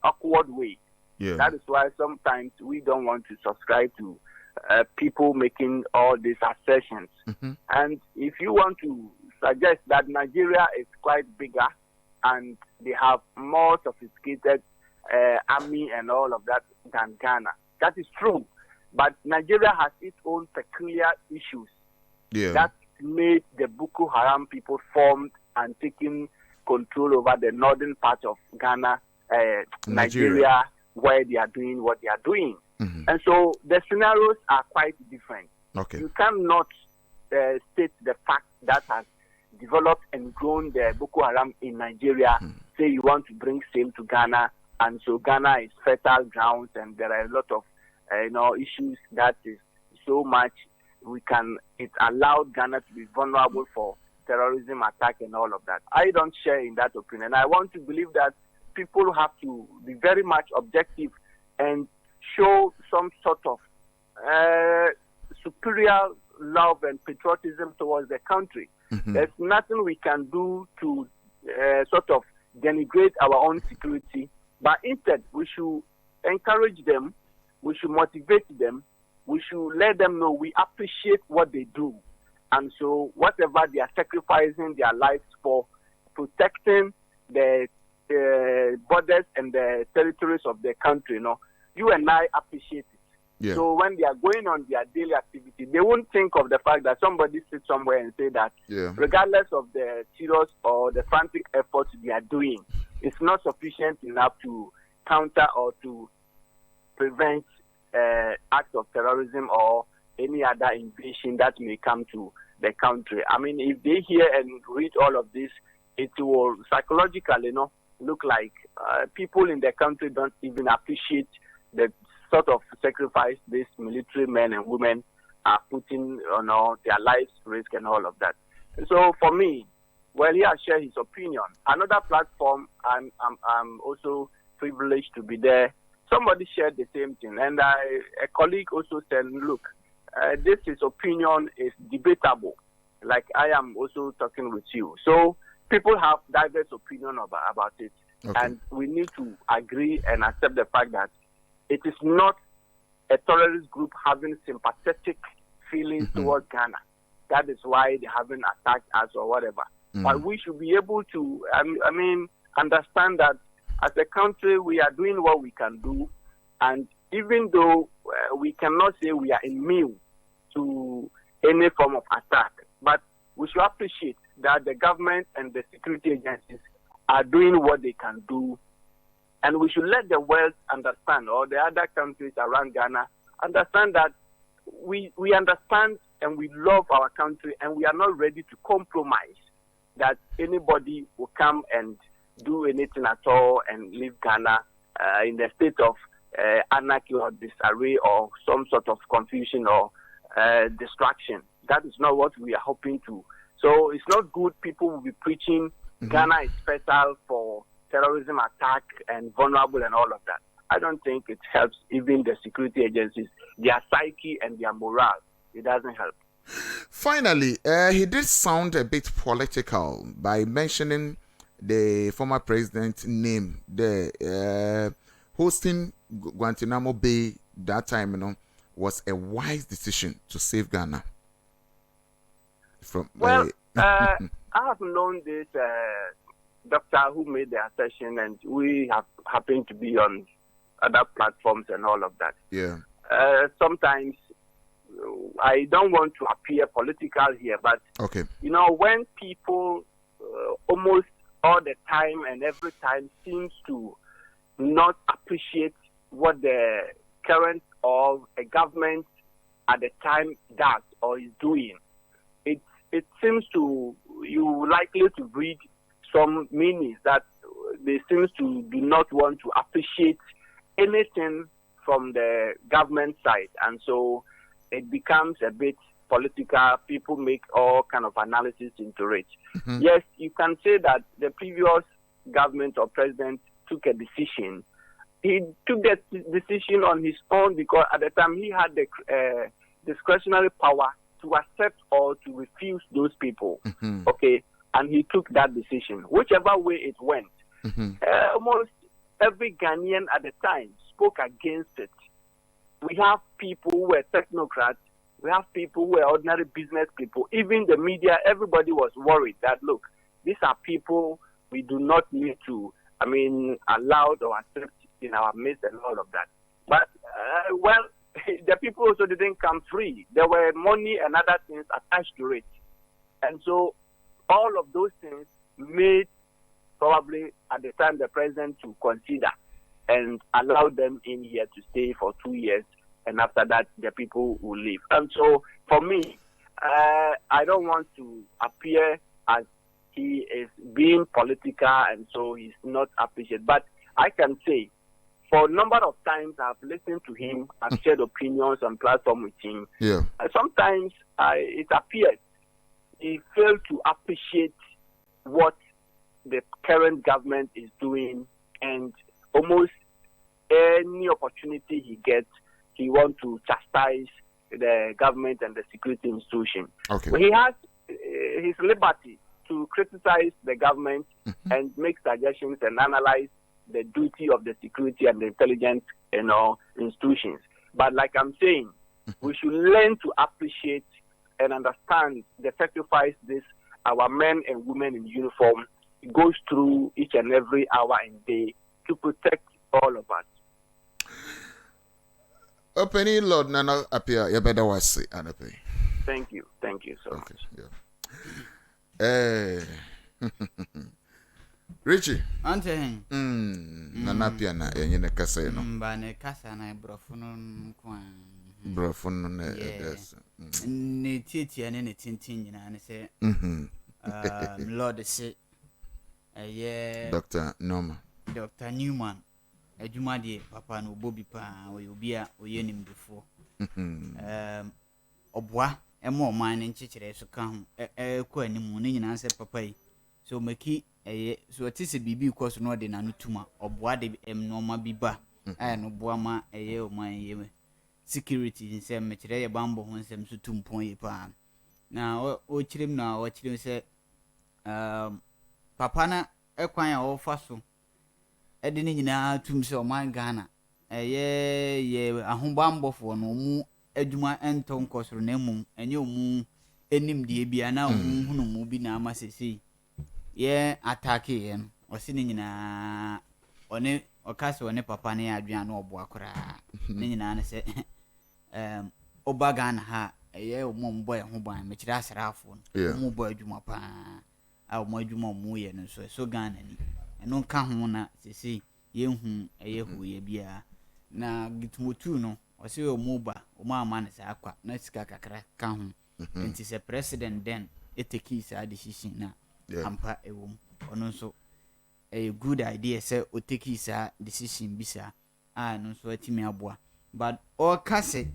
awkward way. Yeah. That is why sometimes we don't want to subscribe to people making all these assertions. Mm-hmm. And if you want to suggest that Nigeria is quite bigger and they have more sophisticated army and all of that than Ghana, that is true. But Nigeria has its own peculiar issues that made the Boko Haram people formed and taking control over the northern part of Ghana, Nigeria, where they are doing what they are doing. Mm-hmm. And so the scenarios are quite different. Okay. You cannot state the fact that has developed and grown the Boko Haram in Nigeria, say you want to bring same to Ghana, and so Ghana is fertile grounds and there are a lot of issues that is so much it allowed Ghana to be vulnerable for terrorism attack and all of that. I don't share in that opinion. I want to believe that people have to be very much objective and show some sort of superior love and patriotism towards the country. Mm-hmm. There's nothing we can do to sort of denigrate our own security, but instead we should encourage them, we should motivate them, we should let them know we appreciate what they do. And so whatever they are sacrificing their lives for, protecting the borders and the territories of the country, you and I appreciate it. Yeah. So when they are going on their daily activity, they won't think of the fact that somebody sits somewhere and say that regardless of the serious or the frantic efforts they are doing, it's not sufficient enough to counter or to prevent acts of terrorism or any other invasion that may come to the country. I mean, if they hear and read all of this, it will psychologically, look like people in the country don't even appreciate the sort of sacrifice these military men and women are putting their lives risk and all of that. So for me, well, he has shared his opinion. Another platform, I'm also privileged to be there. Somebody shared the same thing, and a colleague also said, look, this his opinion is debatable, like I am also talking with you. So people have diverse opinion about it, and we need to agree and accept the fact that it is not a terrorist group having sympathetic feelings towards Ghana. That is why they haven't attacked us or whatever. But we should be able to, understand that as a country we are doing what we can do, and even though we cannot say we are immune to any form of attack, but we should appreciate that the government and the security agencies are doing what they can do, and we should let the world understand, or the other countries around Ghana understand that we understand and we love our country, and we are not ready to compromise that anybody will come and do anything at all and leave Ghana in a state of anarchy or disarray or some sort of confusion or distraction. That is not what we are hoping to. So it's not good. People will be preaching Ghana is fatal for terrorism attack and vulnerable and all of that. I don't think it helps even the security agencies, their psyche and their morale. It doesn't help. Finally, he did sound a bit political by mentioning the former president's name. The hosting Guantanamo Bay that time, was a wise decision to save Ghana. I have known this doctor who made the assertion, and we have happened to be on other platforms and all of that. Yeah. Sometimes I don't want to appear political here, but when people almost all the time and every time seems to not appreciate what the current or a government at the time does or is doing, it seems to you likely to read some meanings that they seems to do not want to appreciate anything from the government side, and so it becomes a bit political. People make all kind of analysis into it. Yes, you can say that the previous government or president took a decision. He took that decision on his own because at the time he had the discretionary power to accept or to refuse those people. And he took that decision. Whichever way it went, almost every Ghanaian at the time spoke against it. We have people who were technocrats. We have people who were ordinary business people. Even the media, everybody was worried that, look, these are people we do not need to, allow or accept in our midst and all of that. But, the people also didn't come free. There were money and other things attached to it. And so all of those things made probably at the time the president to consider and allow them in here to stay for 2 years, and after that the people will leave. And so for me, I don't want to appear as he is being political and so he's not appreciated. But I can say for a number of times I've listened to him, I've shared opinions on platform with him. Yeah. And sometimes it appears he failed to appreciate what the current government is doing, and almost any opportunity he gets, he wants to chastise the government and the security institution. But he has his liberty to criticize the government and make suggestions and analyze the duty of the security and the intelligence institutions. But like I'm saying, we should learn to appreciate and understand the sacrifice our men and women in uniform goes through each and every hour and day to protect all of us. Opening Lord Nana appear, you better was Anape. Thank you so much. Yeah. Richie. Ante. Nana piana, and kasa no. Bane kasa na brofuno kwa. Brofuno yes. Ne titia ne tintin nyina ne se. Lord say Dr. Newman. Dr. Newman. adwuma de papa no obobi pa oye obi a oye nimdefo obwa emo man ne nchekere so ka ho ko animu ne nyina se papa yi so maki so tise bibi koso no de nanu tuma obwa de noma biba no boa ma o man ye security nsem mekere ye bambo ho nsem so tumpon yi pa na o chirim na o chirim se papa na ekwan a wo fa so edi ne nyina tum se o man Ghana ye ahobambofo no mu adwuma enton kosoro na mum enye mu enim de bia na hunu mu bi na amasese ye attack ye no o se ne nyina one okase one papa ne adwua na obo akora ne nyina na se oba Ghana ha ye mo mbo ye ho ban me kira asrafo no mo bo adwuma pa a mo adwuma mu ye no so Ghana ni eno ka ho na sese ye hu ye hu ye bia na gitmotu no o se o moba o ma ama na sa akwa na sika kakra ka ho enti se president then eteki sa decision na ampa ewom ono so a good idea say o take sa decision bisa no so atimi aboa but o kase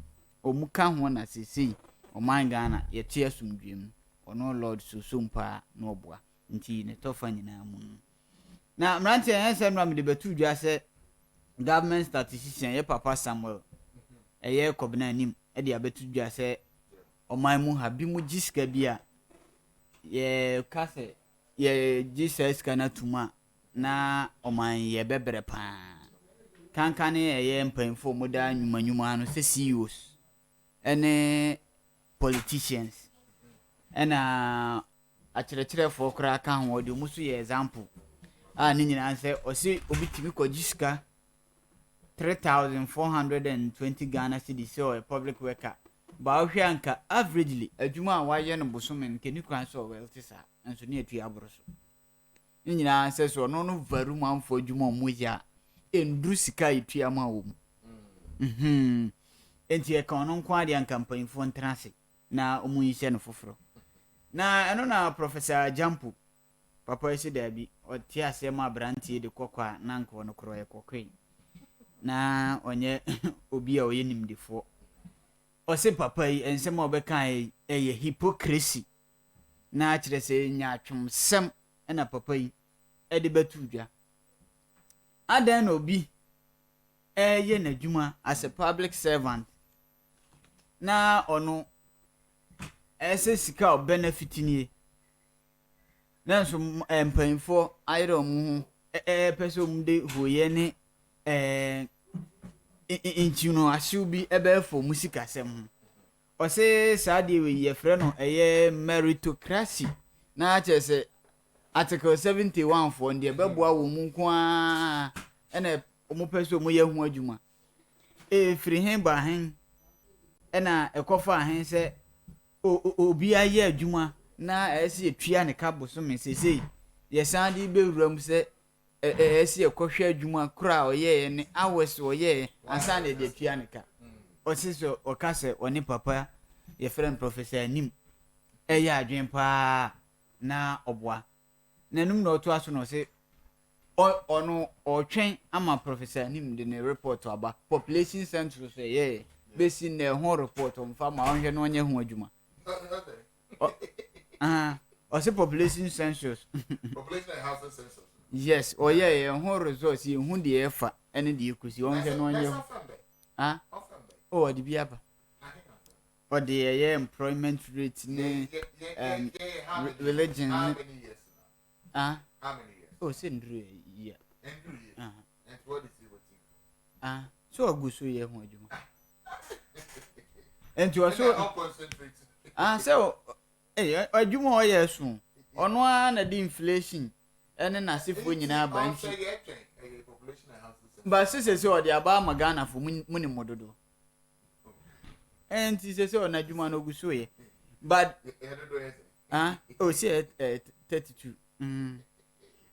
o muka ho na sisi o man Ghana ye tie asumdwem ono lord so mpa no oboa nti ne tofa nyina mu na mrante ensem na me de betu dwa se government statistician ye papa Samuel eye kobna anim e de abetu dwa se o man mu ha bi mu giska bia ye kase ye Jesus kana tuma na oman ye bebre pa kankane ye mpanfo moda nyumanyuma no se CEOs ene politicians ena akyerɛkyerɛfo kora ka ho de musu ye example ni nyina se o se obitimi kɔgiska 3420 Ghana cedis so a public worker ba ohwe anka averagely adwuma a waye no bosomen keni kwan so wealth sa enso ne atu aboro so nyina se so no varu manfo adwuma mu ya endru sika itu ama wo mu enti e kan no nko ade anka mpanfo ntrase na omu yise no foforo na eno na Professor Jampu papa ese dabi o ti asema abrantie de kokwa na nko no kro ye kokwe na onye obi a oye nimdefo o se papa yi ensema obekan ye hypocrisy na akire se nya atwumsem na papa yi e de betudwa adan na obi ye n'adwuma as a public servant na ono ese sika o benefit ni na so empanfo ayro mu peso mu de hoye ne inchuno ashubi ebefo musika sem o se saade we ye frɛ no meritocracy na chese article 71 for ndie beboa wo mu nko a ena omo peso mu ye hu adwuma free hen ba hen ena ekofa hen se obi aye adwuma na esi etua ne ka boso me sesei ye sande be wuram se esi ekohwe adwuma kura oye ne hours oye ansa na de tua ne ka o se so o ka se oni papa ye friend Professor Anim ya adwen pa na obwa nanum na oto aso no se ono otwen ama Professor Anim de ne report aba population census ye besi na ho report on fa ma onhwe no onye ho adwuma o se population census Population and housing census. yes oye ho results ye hu de efa ene de ekusi onhwe no onye de biaba or the employment rate ne religion how many years now? How many years? Oh say ndru year And what is it with so aguso ye ho adwuma enti o so concentrate so adwuma o ye so ono na the inflation ene na sefo nyina ba nti population and housing ba se o de aba magana fo muni mododo enti se o na adwuma no guso ye but oh say 32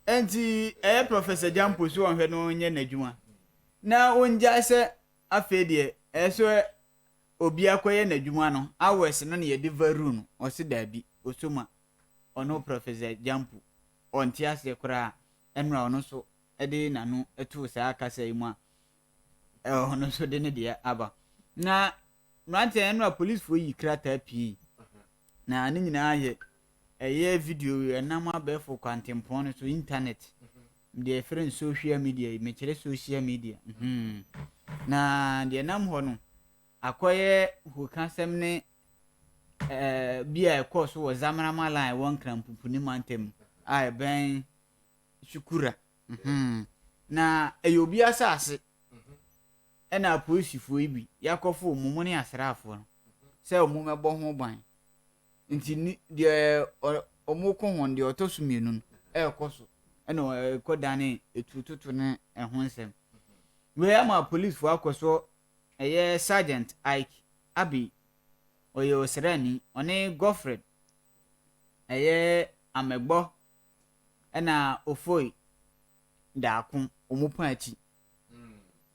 enti Professor Jampo so onhwe no nye na adwuma na onja se afede so obi akoye na adwuma no hours no ye de varu no o se dabi osoma ono Professor Jampo onti ase kura enra ono so ɛde nanu ɛto saa kasa yi mu a ɔno so de ne deɛ aba na mmeranteɛ no a policefoɔ yi krataa pii na ne nyinaa yɛ ɛyɛ video ɛnam abɛɛfo kwantempɔn no so internet deɛ ɛfrɛ no social media yi mekyerɛ social media na deɛ nam hɔ no akɔyɛ hokasɛm ne bi a ɛkɔɔ so wɔ zamarama line wɔ nkrampupu ne mantam a ɛbɛn shukura na ɛyɛ obi asase ɛna apolisifoɔ yi bi yakɔfo ɔmo ne asraafoɔ no sɛ ɔmo mɛbɔ ho ban nti deɛ ɔmo kɔ ho deɛ ɔtɔ so mmienu no ɛkɔ so ɛna ɛkɔ dane etututu ne ɛho nsɛm wei ama apolisifoɔ akɔ so ɛyɛ sergeant Ike Abi ɔyɛ ɔsrani ɔne Godfred ɛyɛ amɛgbɔ ɛna ofoi daako ɔmo pɔn akyi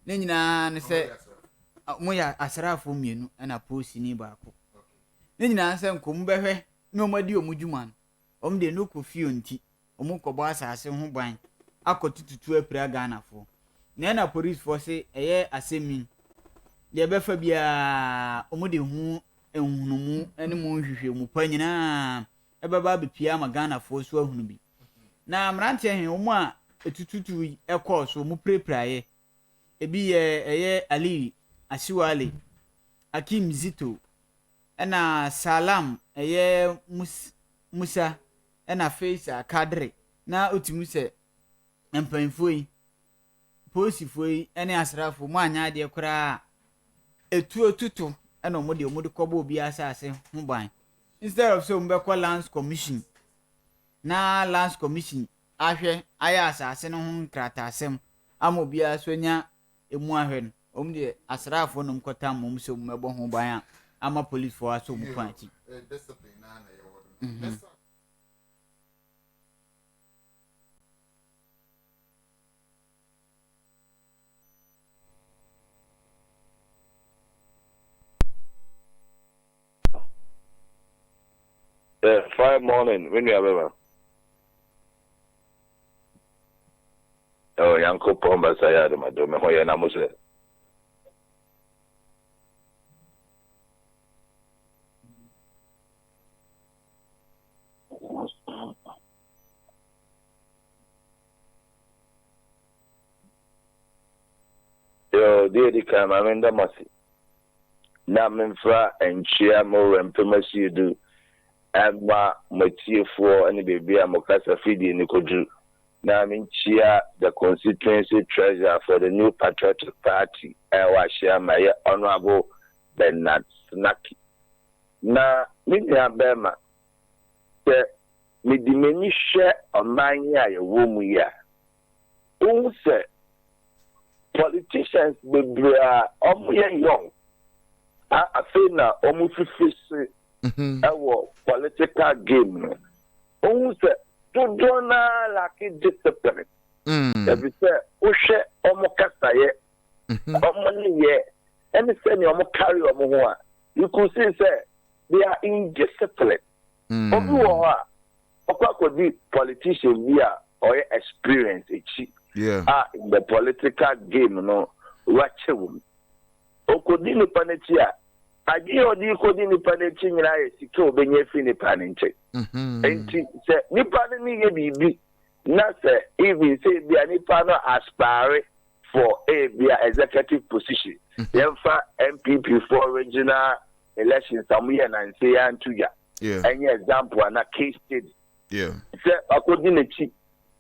ne nyinaa ne sɛ mo yɛ asraafoɔ mmienu ɛna polisini baako ne nyinaa sɛ nkɔm bɛhwɛ ne ɔmo adi ɔmo dwuma no ɔmo de no kɔ fie nti ɔmo kɔbɔ asase ho ban akɔtututu apira Ghanafoɔ na ɛna policefoɔ se ɛyɛ asɛmi deɛ bɛfa biara ɔmo de ho ehunumu ɛne mo hwehwɛ mu pa nyinaa ɛbɛba abɛpia ama Ghanafoɔ so ahunu bi na mmeranteɛ he ɔmo a etututu ɛkɔɔ so ɔmo prepraeɛ ebi yɛ ɛyɛ Ali Asiwale Akim Zito ɛna Salam ɛyɛ Musa ɛna Faisa Kadri na otimi sɛ mpanyinfoɔ yi polisifoɔ yi ɛne asraafoɔ mu anya adeɛ koraa etuo tutu ɛna ɔmo de kɔbɔ obi asase ho ban instead of sɛ ɔmo bɛkɔ lands commission na lands commission ahwɛ ayɛ asase no ho nkrataasɛm ama obiara so nya emu ahwɛ no ɔmo de asraafoɔ nom kɔta mo sɛ ɔmo bɛbɔ ho ban a ama policefoɔ aso ɔmo kwan akyi Friday morning, when you have ever. Oh, Yanko Pomba Sayad, Madame Hoyana Muse. Yo, dear, the camera, I'm in the Masi. Naminfra and Chia more and Pemasi do. Aba Matiefoɔ ne baby a mokasa fidi ne kodru na menchia the constituency treasurer for the New Patriotic Party wa share my honorable Bernard Snaki na minya bema se me di meni hwɛ ɔman a yɛwɔ mu ya o se politicians bebree a ɔmo yɛ young a afei na ɔmo fifi ɛwɔ political game no ohun sɛ dodoɔ naa laki discipline ɛbi sɛ wohwɛ ɔmo kasaeɛ ɔmo neyɛ ɛne sɛnea ɔmo carry ɔmo ho a you could see sɛ they are indisciplined obi wɔ hɔ a ɔkɔ akɔdi politician bi a ɔyɛ experience akyi in the political game no wakyɛ wɔ mu okɔdi nipa n'akyi a adi odi kodi nipa n'ekyi nyinaa yɛ sika obenye fi nipa ne nkyɛn enti sɛ nipa no ne yɛ biribi na sɛ even sɛ bi a nipa no aspire for a be executive position yɛmfa MPP for regional elections amuye na nse ya ntuya any example na case study sɛ akodi n'ekyi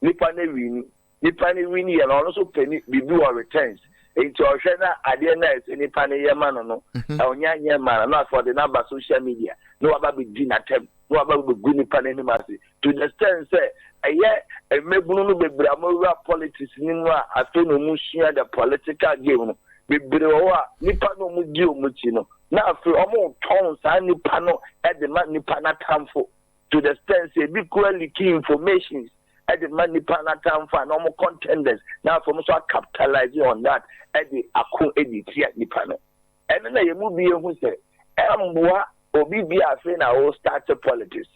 nipa ne wini yɛ na ɔno so pɛni bibi wɔ returns enti ɔhwɛ na adeɛ na ɛsɛ nipa ne yɛ ma no ɔnya nyɛ ma no afɔ de na social media no waba be di na tem no waba be gu nipa ne ma se to the extent sɛ ɛyɛ emebunu no bebree amowura politics ni mu a afɛ no mu sua the political game no bebree wɔ a nipa no mu di omu ti no na afɛ ɔmo tɔn saa nipa no ɛde ma nipa na tamfo to the extent sɛ ebi kura leaking information at the money panatan for normal contenders now from so capitalizing on that at the akun edit the panel and then you move who say emwa obi bi afi na o start politics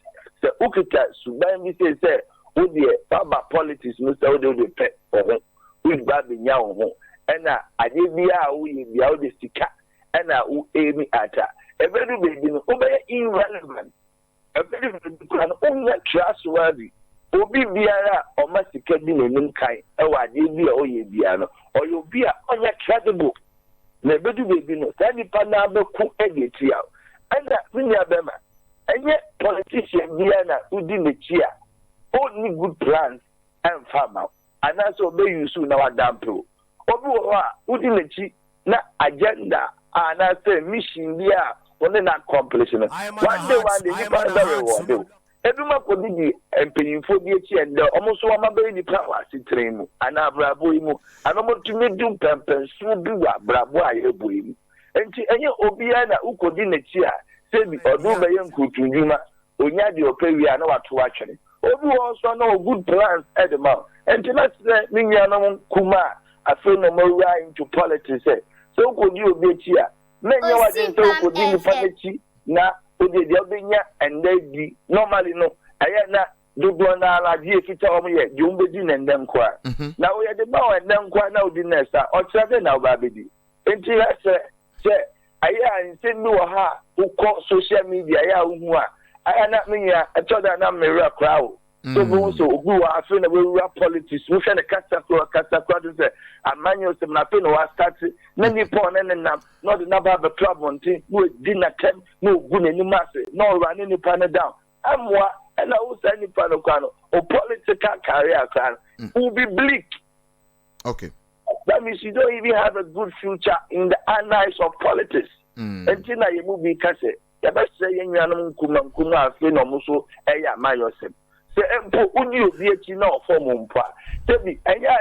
so ukita suban bi say o de baba politics no say o de pet we baby now, and I did be out with the other sticker, and I will aim at her. A very baby, irrelevant. A very plan only trustworthy. Obi biara o masika di nenum kai e wa de bi o ye biara o yo bia onya credible na bedu bebi no sa nipa na beku egeti a ana minya bema enye politician bia na udi nechi a o ni good plans and farmer ana so be use na wa dampro obi wo a udi nechi na agenda ana say mission bia one na accomplish no one day nipa na reward Eduma kodidi empanyinfo bi echi ende omoso amabere ni power sitrem mu ana abrabo yi mu ana motumi dum pempensu bi wa abrabo ayebo yi mu enti enye obia na ukodi nechi a sebi odu be yenkutunjuma onya de opewia na wato atwere obi wo so na good plans edema enti na se minya no kuma afi no mawura into politics so ukodi obi echi a menye wade so ukodi ni panechi na ode dia benya endedi normally no aya na dodo na alaji efita omo ye jumbe di nendem kwa na we de ba we ndem kwa na odi nesta o trade na ba bedi enti se aya nsendi wo ha ukọ social media ya uhu a aya na menya etoda na mera krawo so bo so ogu wa afi na we politics we fe na kasa kwa do se amanyo se na pe no wa start na ni po na na no the number of problem thing we did not tem no gu na ni masse no run ni pa na down amwa and I will send ni pa no kwa no o political career kan will be bleak. Okay, that means you don't even have a good future in the annals of politics. Until na you move be kase ya ba say yenwanom kuma afi no mo so eya mayosem se empo uni obi echi na ofom mpo a tebi enya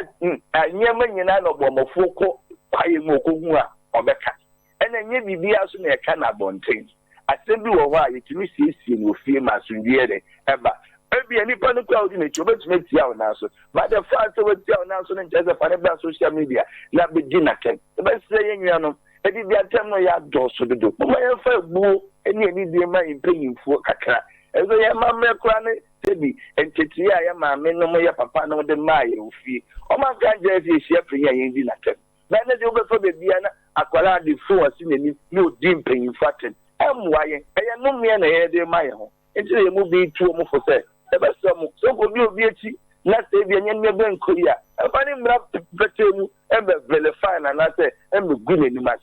anyema nyina no bomofo ko kwaye mokohu a obeka ena nye bibia so na eka na bonten asebi wo ho a yetimi siesie no fie masundie de eba ebi enipa no kwa odi na chi obetumi tia na so but the fact we tia na so na ncheze pa na social media na be dina ken ebe se yenwanom edi dia tem no ya do so dodo mo ya fa gbu eni die ma impanyimfo kakra ezo ya mamre kura ne tebi enteti ya maame no mo ya papa no de ma ya ofie o ma ka je fi hia penya yin di na tem na ne de obeso be bia na akwara de fu wasi nani ni odi mpanyimfo aten emwaye eya no me na ye de ma ye ho enti ye mu bi tu mo fo se e be so mo so ko bi obi echi na se bi anya ne be nko ya e fa ni mra petemu e be verify na se e me gu ni ma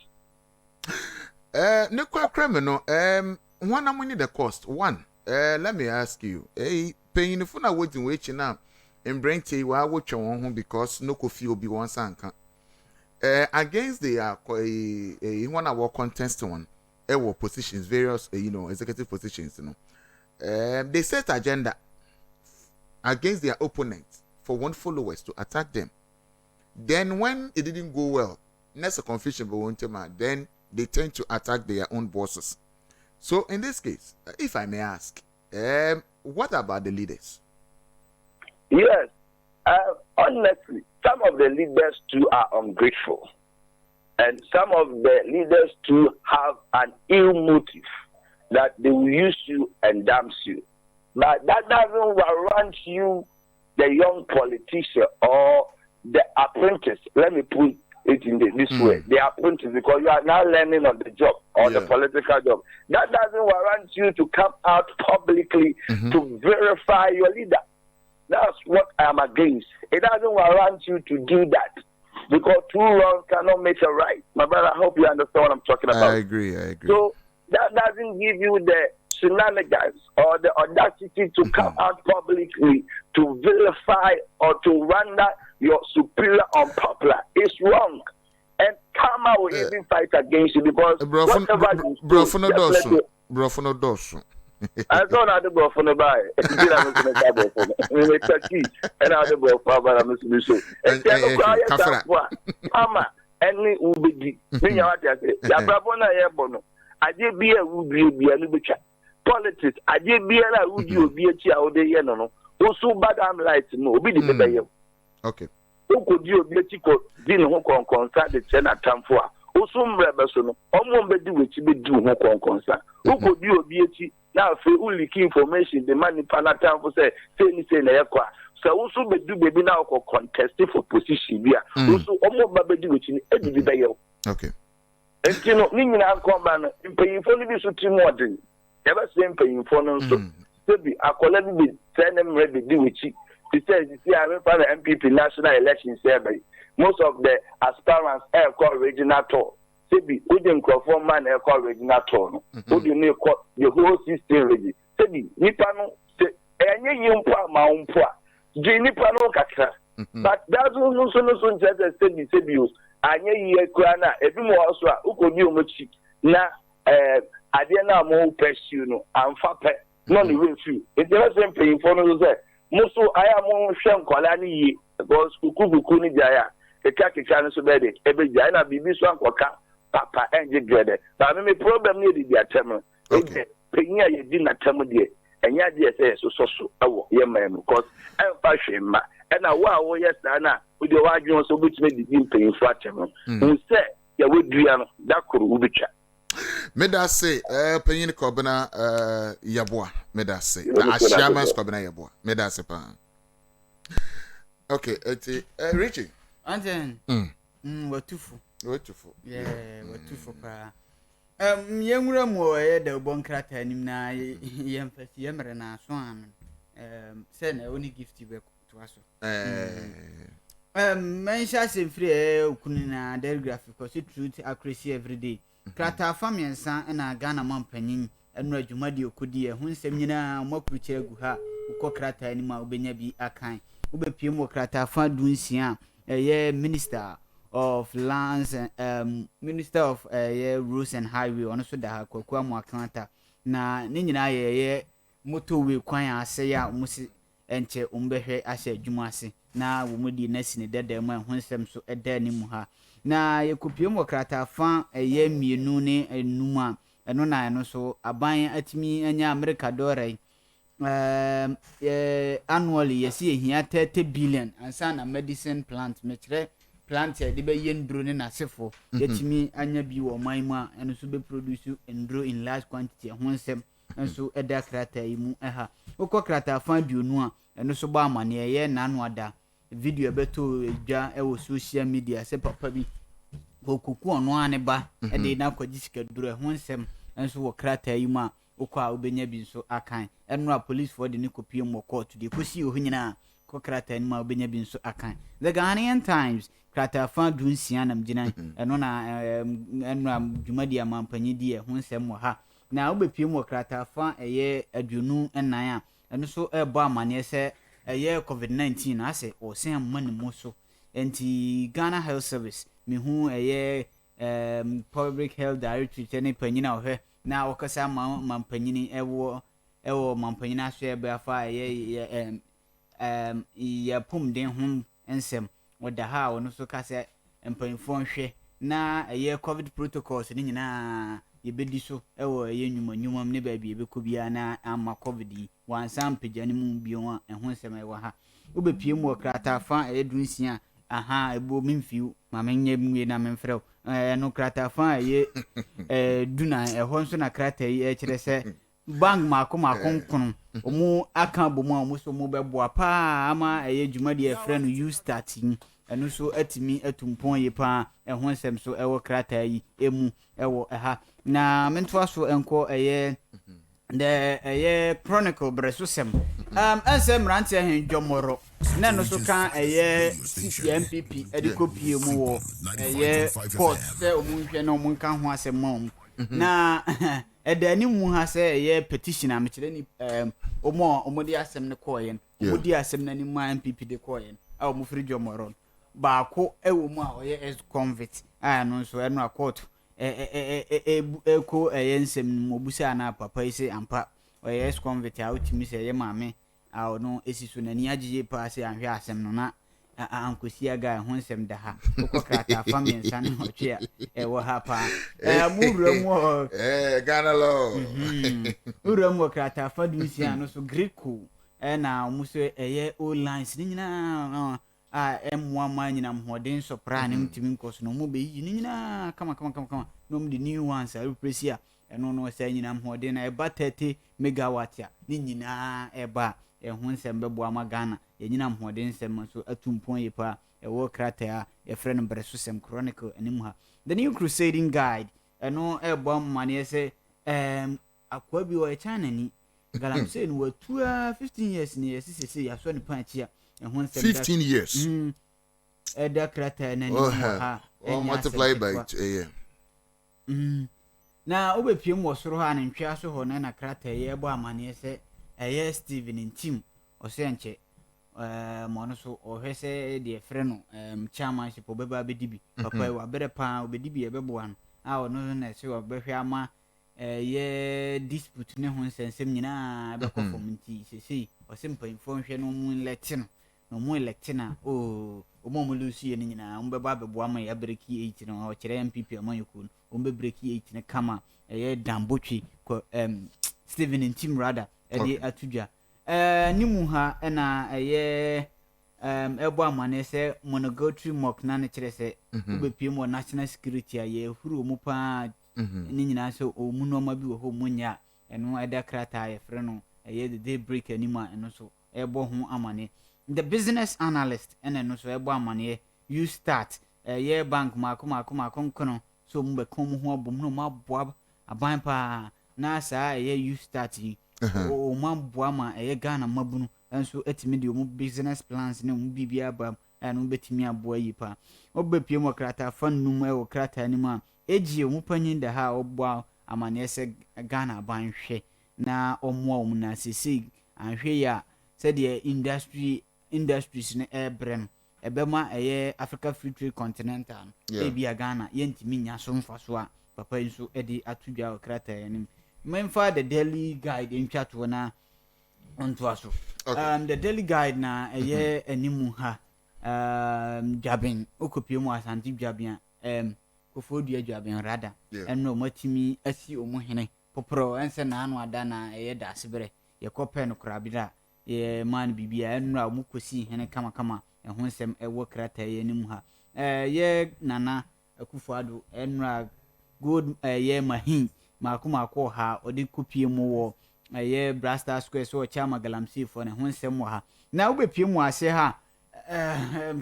ne kwa criminal one am the cost one let me ask you paying for na waiting which now in brenti wa watch on because no coffee will be one sanka against the one our contest one positions various executive positions they set agenda against their opponents for one followers to attack them. Then when it didn't go well, next a confusion but one time then they tend to attack their own bosses. So in this case, if I may ask, what about the leaders? Yes, honestly, some of the leaders too are ungrateful, and some of the leaders too have an ill motive that they will use you and damn you. But that doesn't warrant you, the young politician or the apprentice. Let me put it in this way: the apprentice, because you are now learning on the job or the political job. That doesn't warrant you to come out publicly to verify your leader. That's what I am against. It doesn't warrant you to do that, because two wrongs cannot make a right. My brother, I hope you understand what I'm talking about. I agree. So that doesn't give you the shenanigans or the audacity to come out publicly to verify or to render your superior unpopular. It's wrong. And Karma will even fight against you, because whatever you do, I don't know the bro for the buy. We key and other bro for I'm missing. And Mama, any ubidi. Minya what I say. Ya brabona ya bono. Aje bia ubi bia no becha. Politics aje bia na udi obi echi a ode ye no no. Osu badam light no obi di bebe ye. Okay. Okodi obi echi ko di ne ho konkonsa de che na tamfo a. Osu mbrebe so no. Omo mbedi wechi be di ho konkonsa. Okodi obi echi now, if you leak information, the money panatan for say na yakwa. so also be do baby now contest for position bi a also omo ba be di wechi e di be ye okay enti no ni nyina come ba no mpanyimfo no bi so ti mo odin e ba se mpanyimfo no so se bi akola bi send them ready di wechi he says you see I for the MPP national election survey most of the aspirants are called regional tour se bi odi microphone man e called regional tour no odi ni call the whole system ready se bi nipa no se enye yimpo ama umpo a di nipa no kakra but that's no so just se bi anye yiye kura na ebi mo also a ukodi omochi na ade na mo pursue no amfa pe no the refu it dey same pay for no say muso aya mo hwe nkola ni yi because kukubuku ni jaya keka no so be de ebe jaya na bibi so ankoka papa enje grade but me problem ni di atem okay penya ye di na tem de enya de say so awo ye man because emfa hwe ma na wo yes na udi wa adwon so bitime di mpanyimfo atem no say ya wedua no dakoro ubitwa meda say panyin ko bena yaboa meda say ashama ko bena yaboa meda say pa okay eti Richie anten watufu yeah watufu pa yenwura mo ye da bon krata anim na yemfasi yemre na so am say na oni gift be to aso mention sem free kunina graphic because truth accuracy every day krata famiensa na Ghana mampanyin enu adwumadi okodi hu nsem nyina makruche agu ha ukọ krata ani ma obenya bi akan ubepiem wo krata fa dunsia minister of lands minister of roads and highway ono so da ha kwaku amu akanta na ne nyina ye motorway kwan ase ya musi enche umbehwe ase adwuma ase na wo mudi na sine deda mu hu nsem so eda ni mu ha na yekopiem wo krata fa mienu ne enuma eno na eno so aban atimi anya America dollar annually yesi ehia 30 billion ansa na medicine plant metre plant ya de be yendro ne nasefo yetimi anya bi wo manma eno so be produce endro in large quantity ho nsem enso eda krata yi mu ha okọ krata fa duonu a eno so ba amane ye nanu ada video beto edwa wo social media se papa bi kokuku ono ane ba e de na kwaji sika duro ho nsem enso wo krata yi ma okwa obenya bi nso akan eno a police for the ni kopie mo court de kosi o nyina ko krata ni ma obenya bi nso akan the Ghanaian Times krata fa dunsia nam gina eno na eno a dwumadi amampanyi di ho nsem wo ha na obepie mo krata fa aduonu enan a eno so ebo amane se COVID-19 ase o sen manimo so enti Ghana Health Service me hu public health directory tene panyina ohwe na okasa mampanyini ewo mampanyina so ebe afa ya pumden hum ensem oda ha ono so kase empanyfo nhwe na COVID protocols ni nyina yebedi so ewo nyuma ne ba bi ebekobia na ama COVID wansam pejani mu bio a eho nsem ewo ha obepie mu krata fa edunsia aha ebo memfiu ma menye mwe na memfrew no krata fa duna eho nso na krata yi kire se bang makonkon omu aka bomu a omu so mu bebo pa ama dwumadi efre no you starting eno so atimi atumpon ye pa eho nsem so ewo krata yi emu ewo ha na mentoa so enko the chronicle bresosem nsem rante hen dwomoro na no so kan MPP edikopie mu wo court se omunhwe na omunka ho asem na edani mu ha se petition am kire ni omodi asem ne koyen omodi asem na ni mu MPP de koyen a omufri dwomoro baako ewo mu a oye ex convict no so eno a court ko nsem mobusa na papa ise ampa oye ex convict a utimi se ye maame a no esiso na ni agije pa se anhwe asem no na ankosi aga ho nsem da ha okokrata famiensa ne hotwe ewo ha pa murumu Ghana law murumu krata fadusia no so greco na muso all lines ni nyina emwa manyina mhoden sopra ne mtimi nkoso no mu be yi nyina kama no mu the new ones a represia eno no se nyina mhoden na eba 30 megawatt ya ni nyina eba ho nsɛm bɛboa ma Ghana yɛnyina mhoɔden nsɛm so atumpon yi pa ɛwɔ krataa yɛ frɛ no Breso Sem Chronicle anim ha the new crusading guide ɛno ɛbɔ mmaneɛ sɛ akwa bi wɔ China ni galamsey no watua 15 years ni yɛsisese yɛasɔ ne panchi a ɛho nsɛm 15 years ɛda krataa na ni ha multiply by na obepiem wɔ soro ha ne ntwa so hɔ na krataa yɛ bɔ amaneɛ sɛ ɛyɛ Steven Ntim ɔsɛnkyɛ mo no so ɔhwɛ sɛ deɛ frɛ no chairmanship ɔbɛba bɛdi bi papa wɔ abere pa obɛdi bi ɛbɛboa no a ɔno na ɛsɛ ɔbɛhwɛ ama yɛ dispute ne ho nsɛnsɛm nyinaa bɛkɔ fam nti sesei ɔsɛ mpanyinfoɔ nhwɛ no mu elect no na mu elect na ɔmo lusu yɛ no nyinaa ɔmo bɛba abɛboa ma yɛ breki 8 no ɔkyerɛ MPP amanyoku no ɔmo bɛbreki 8 ne kama ɛyɛ dambotwe Steven Ntim rather ɛde atudwa ni mu ha ɛna ɛyɛ ɛbɔ amane sɛ monogatory mock na ne kyerɛ sɛ wobɛpiem wɔ national security a yɛhuru mu paa ne nyinaa sɛ ɔmu nɔɔma bi wɔ hɔ mu nya ɛno ɛda krataa yɛfrɛ no ɛyɛ the daybreak anim a ɛno so ɛbɔ ho amane the business analyst ɛna ɛno so ɛbɔ amaneɛ you start ɛyɛ bank maako nkono so ɔmu bɛka mu ho abom na ɔmu aboa aban paa na saa ɛyɛ you start yi ɔmu aboa ma ɛyɛ Ghana mabunu nso etimi de ɔmu business plans ne ɔmu bibia aba ɛno bɛtumi aboa yi paa ɔbɛpie mu krataa fa num ɛwɔ krataa ne mu a eji ɔmu panyin da ha ɔboa amaneɛ sɛ Ghana aban hwɛ na ɔmoa ɔmu na sesei anhwɛ ya sɛdeɛ industries ne ɛbrɛ no ɛbɛma ɛyɛ Africa Free Trade Continental no ebia Ghana yɛntimi nya so mfa so a papa yi nso ɛde atudwa krataa anim memfa the daily guide ntwa to na onto so the daily guide na ɛyɛ animu ha dwaben okopie mu asante dwaben kofodua dwaben rada ɛno matimi asi omu hene popro ense na anu ada na ɛyɛ dasebere yɛkɔpɛ no korabira yɛ man bibia ɛno a omu kosi hene kama ɛho nsɛm ɛwɔ krataa yɛ animu ha yɛ nana akufuado ɛno a gold yɛ mahin maako ha ɔde kopie mu wɔ ɛyɛ Brasta Square so ɔkyama galamsey fo ne ho nsɛm wɔ ha na wobɛpie mu ase ha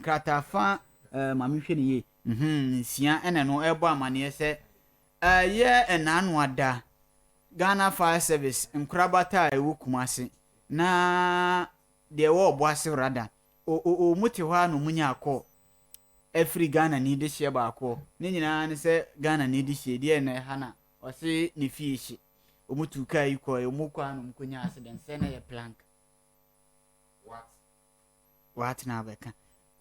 krataa fa mame hwɛ ne ye nsia ɛna no ɛbɔ amaneɛ sɛ ɛyɛ ɛnaano ada Ghana Fire Service nkorabata a ɛwɔ Kumase na deɛ ɛwɔ ɔboase rada o muti hɔ a no munya akɔ every Ghana ni de hyɛ baako ne nyinaa ne sɛ Ghana ni de hyɛ deɛ na ɛha na ɔse ne fie hye omutu kai kɔ omukɔ ano mkonya accident sɛ na yɛ plank what na bɛka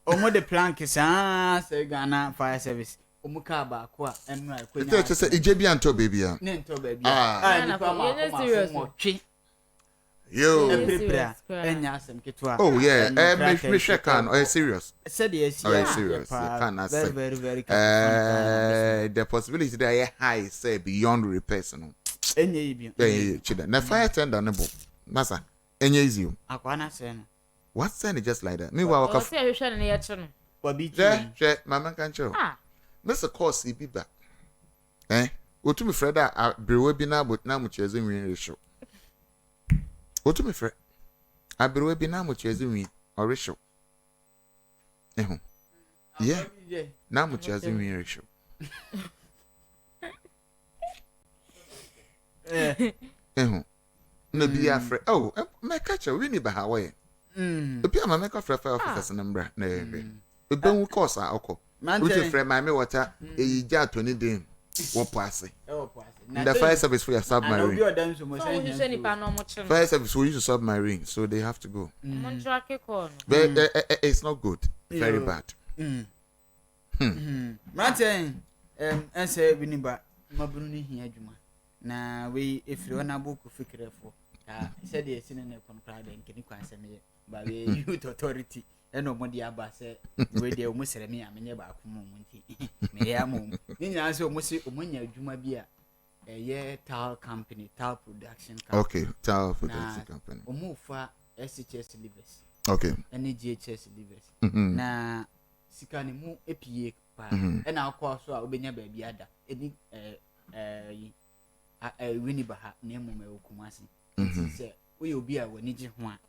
omo de plank saa sɛ Ghana Fire Service omuka baako a ɛno a ɛkɔnya it sɛ ije bi anto baby a ne nto baby a ni pa ma mo twe yo enya asem ketwa oh yeah me hwɛ kan oh serious said yes serious can say very the possibility that I high say beyond repair no enye ibi chida na fire tender ne bo masa enye easy akwana say no what say just like that me wa waka say hwehwɛ ne yɛ kye no wa bi hwɛ mama kan kye Mr. Course ibi ba otumi freda abrewe bi na bot na mu cheze nwi resho otumi fre abrewe bi na mu cheze nwi oresho yeah na mu cheze nwi resho no be afre me catch we ni ba ha we obi ama me ka frɛ office number na ebe wu course a okọ uche frɛ my me water eyija atoni dem wo passe the fire service for your submarine fire service will use a submarine so they have to go but it's not good very bad Martin ense biniba mabunu ni hia adwuma na we efiri na boku fikirefo said the sinin contract and can kwansem ye ba we youth authority eno mo dia ba se we dey omo sere me amenye ba akomo mo nti me ya mo ni nyina se omo se omo nya adwuma bi a ye tile company tile production company okay tile production company omo fa SHS livers okay ene GHS livers na sika ne mu epie pa ena akọ so a obenya ba bi ada eni wini ba ha na emu me Kumase nti se we obi a wani je ho a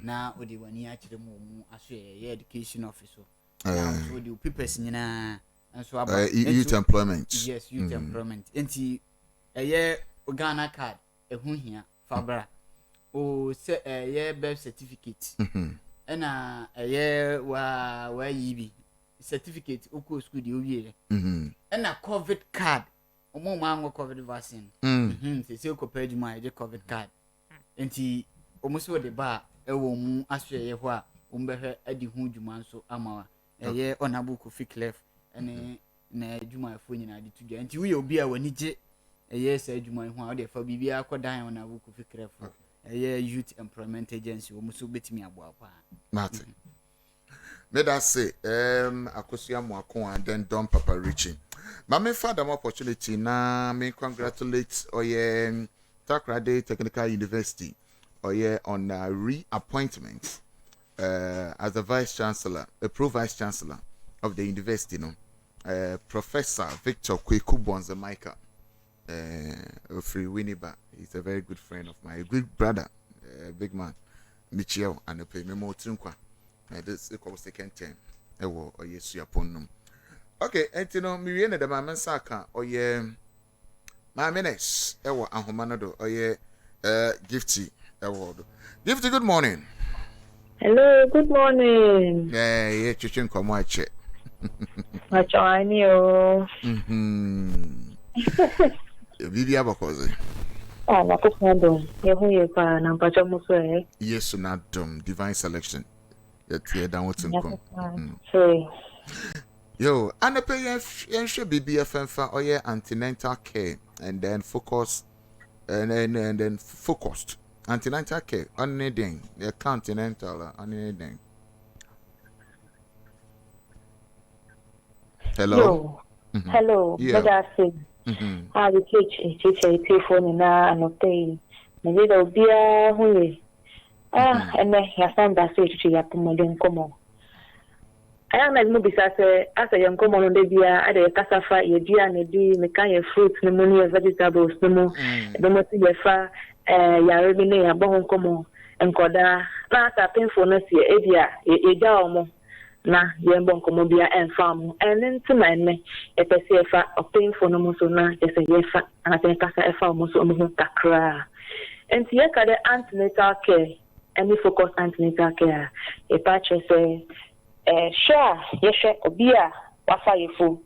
na odi wani a kire mu aso ye education officer so the papers nyina nso aba youth employment. Yes, youth employment enti eye Ghana card ehu hia fabra o se eye birth certificate na eye wa yibi certificate oko school di owie na covid card omo ma ngo covid vaccine se oko page ma eye covid card enti omo so de ba ewo mu aso eye ho a ombehwe adi hu djuma nso amawa eye onabu Kofi Clef ene na djuma afo nyina di tudwa enti wo ye obi a wani je eye sa djuma ho a de fa bibia akodan onabu Kofi Clef eye youth employment agency omo so betimi aboa pa Martin. Let us say akosia mo akon and then Don Papa Richie. Mama father more opportunity na me congratulate oye Takrade Technical University oye on reappointment as the vice chancellor, a pro vice chancellor of the university, Professor Victor Kweku Bonzemaika, free Winneba. He's a very good friend of my good brother, big man, Michio, and the pay memo Tunkwa. This is the second term. Or yes, you upon okay, and you know, Miriam, the Mamma Saka, or yeah, my menace, Ewa Ahomanado, or yeah, Gifty, Award. Gifty, good morning. Hello, good morning. Yeah, Chichin come watch it. I join you. Vivi Abakoze. Oh, what is not done? You are not Pajamus. Yes, not divine selection. Yet, down what's in come. Yo, and a pay and should be BFM for or yeah, antenatal care and then focus and then focused. Antenatal care, anything, the continental, anything. Hello. Hello, yeah. Better say. I will teach a telephone now and obtain. Maybe there'll be a hurry. And then he has found that switch to your modern common. I am as maybe as a young common on the beer, I had a cassava, your dear, and a dear, mechanic fruits, pneumonia, vegetables, no more, the most your far. Yarabine a bon komo enkoda na ta penfo na sie edia eja omo na ye bon komo bia enfam enti na enne e pese efa penfo no mo so na ese yefa ana ten kasa efa omo so omo takra enti ye ka de antenatal care any focus antenatal care e pa che se sha ye she obia wa fa yefu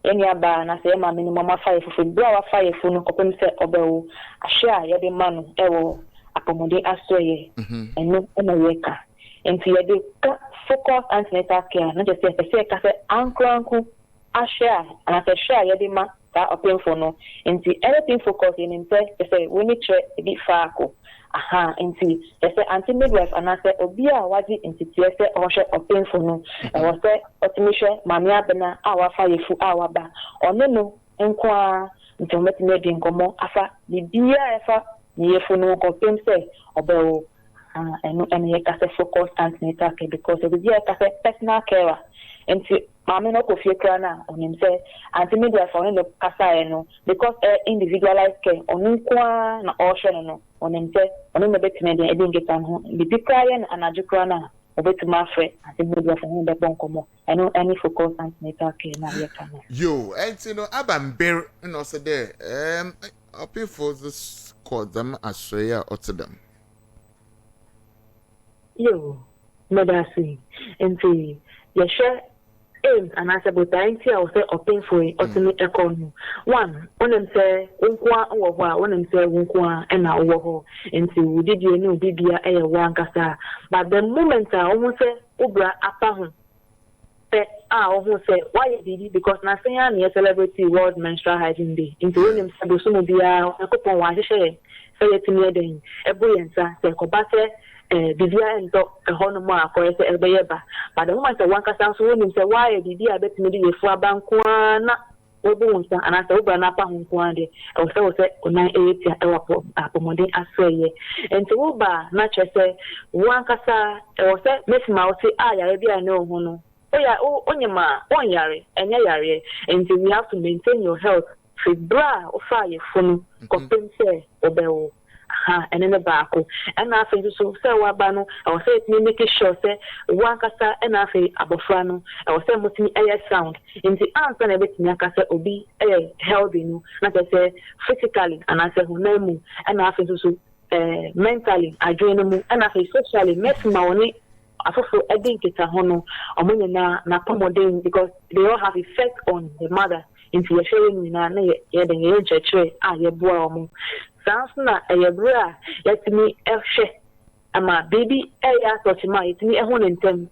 eni aba na se ma minimum afa yefu bra wa fa yefu no kopem se obewo ahia ye de manu ewo apomode asoye eno na yeka enti ye de focus antenatal care na just se ka se ankranku ahia na se sha ye de ma ta open for no enti anything focus in impress se we need to be faako aha enti ese anti midwife anase obi a wadi entity ese ohwe open for no e wo se otimishe mami abena awa fa yefu awa ba ono no nko a ntometi me di nkomo afa bibia efa ni yefu no ko pemse obewo eno ene ka se focus antenatal care because e bibia ka se personal care enti mami no ko fie kra na onim se anti midwife ono no kasa eno because individualized care ono nko a na ohwe no onente ono me betime de edi ngeta ho bibi kraye na anadjukra na obetuma afre ati budu afo ho be bonkomo eno any focus antenatal care na ye kana yo enti no abamber no so there open for this call them asreya otedam yo medasi enti ye share and as about the I was open for ultimate economy. One say unkwa over one say unkwa and now over into did you know Bibia a one cassa. But the moment I almost say Ubra upon I almost say why did it because nothing near celebrity World Menstrual Hygiene Day. Into William Sabusumobia, a couple of wash say it near them a buoyancy, say Cobate. Bibia and a honor for a bayaba. But the moment one can so women say, why did you bet me the Flabanquana? And I said, Banapa Hunquande, I was so set on 980 Apomode Asway. And to Uba, not just say, one cassa, or say, Miss Mouse, I know Hono. Oh, yeah, oh, on your ma, 1 year, and yari, and we have to maintain your health. Free bra or fire phone, compensate, obey. and then the back. And I think so, Wabano, I was saying, make sure, say, one cassa, and I say, Abofrano, I was saying, what's air sound. In the answer, and everything, I Obi, healthy, not I say, physically, and I say, Hunemu, and I think so, mentally, I join them, and I say, socially, met my only. I also adding it a hono, or when na because they all have effect on the mother. Into your sharing in a the church, your boy. Sounds not a bra, let me share. And my baby, touch my it's me a home in them.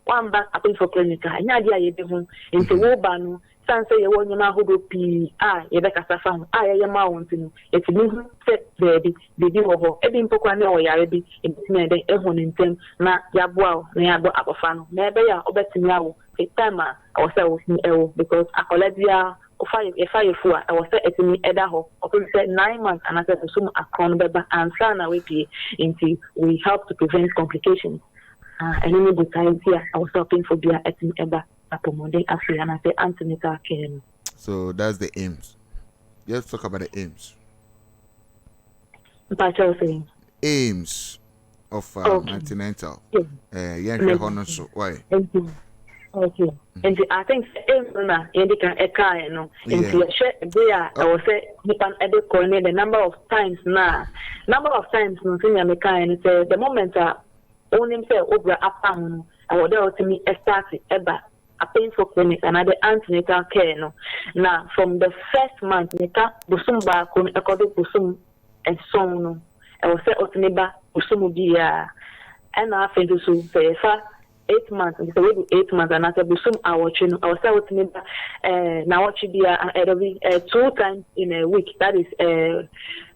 One back up for clinic, and Nadia, you be home into Wobanu. Sans say you want your mahudo P. Rebecca Safan, your mountain. It's me set baby, or Ebbing Pocano or Yarabi, in the Ehon in them, not Yabuao, Neabo Apofano, maybe I obey now, a timer, or so because I collected if I for I was set to me Edaho, or said 9 months, and I said to some account beba and son away into we help to prevent complications. And in the time here, I was hoping for beer at me ever. And I say antenatal care. So that's the aims. Let's talk about the aims. Aims of antenatal. Why? Okay. And I think aims na indicate a car, no. And I was say you can edit the number of times no thing I make and say the moment only say over upon I would to me start ever. A painful clinic and other antenatal care no. Now from the first month nika busum ba ko according busum and so no. I was say otniba busum dia and I think so say 8 months and so we do 8 months and I say busum I was say otniba now what should be every 2 times in a week, that is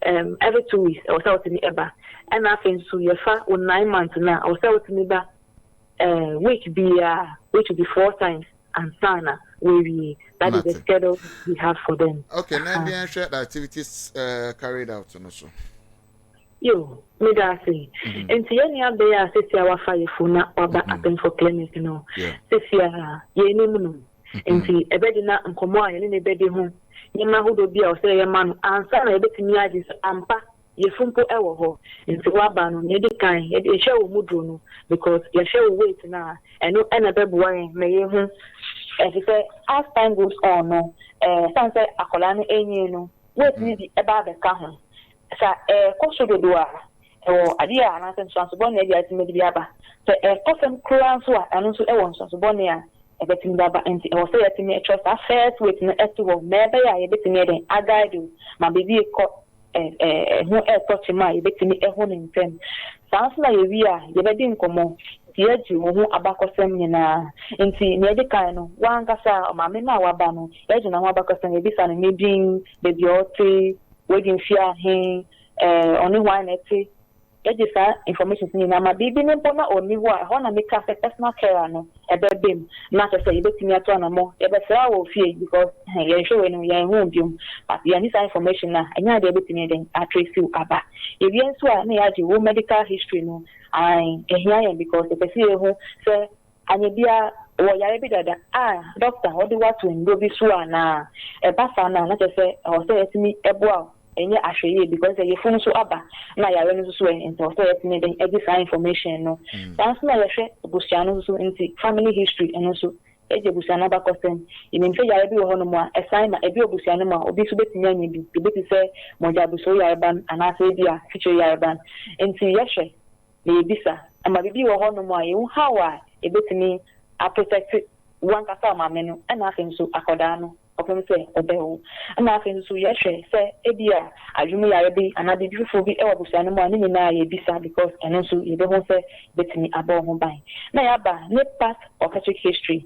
every 2 weeks I was say otniba and I think so you fa 9 months now I was say otniba which will be 4 times and sana that is the schedule we have for them. Okay, now the share activities carried out and also. You me that say. And see any other day say our fire for na oba happen for clinic no. Say ye no. And see e be na nkomo a ye ne be de ho. Ye ma ho do bia o say ye man ansa na e betimi agi ampa. Ye fumpo ewo ho nti waba no ne de kan ye de hwe wo mudro no because ye hwe wo weight na eno na bebuwa me ye hu e say as time goes on no sanse akola no enyi no weight ni di eba be ka ho sa koso do a ade a na sense so bon na dia ti me di aba so kosem kura so a eno so ewo so bon ya e betimi aba enti e wo say yetimi e trust a first weight no eto maybe ya ye betimi den agaido ma baby ko who touch my betimi ehon in them. Sounds like you be din komo. Tie ji wo abakosem nyina. Enti ne de kan no wan kasa ma me na waba no. E ji na ho abakosem e bisa no medin baby oti wedding fear hin only one eti. E ji sa information ni na ma bibi ne bona oni ho a ho na make a personal care no e be bem. Na say e betimi ato na mo. E be say wo fie because ye show we no ye hu biom. But ye need information na anya de betimi den atrace you aba. E bien so a na ya ji wo medical history no ai ehia because the person who say anya bia wo yare bi dada doctor what do what to ndo bi so na e ba fa na say o say etimi eboa enye ahweye because ye fun so aba na yare no so en so say etimi den e give information no that's na ye hwe obusiano so nti family history eno so eje busiano ba kosem ine mfe yare bi ho no mo assign na e bi obusiano ma obi so betimi anya bi e beti say moja buso yare ban ana say bia future yare ban nti ye hwe na ebisa ama bibi wo ho no mo aye how a e betimi a protect one kasa ma me no na afem so akoda no opem say obeho na afem so ye hwe say ebia adwumi yare bi ana de bifo bi e wo busiano mo ani na ye bisa because eno so ye be ho say betimi aba ho ban na ya ba ne part of history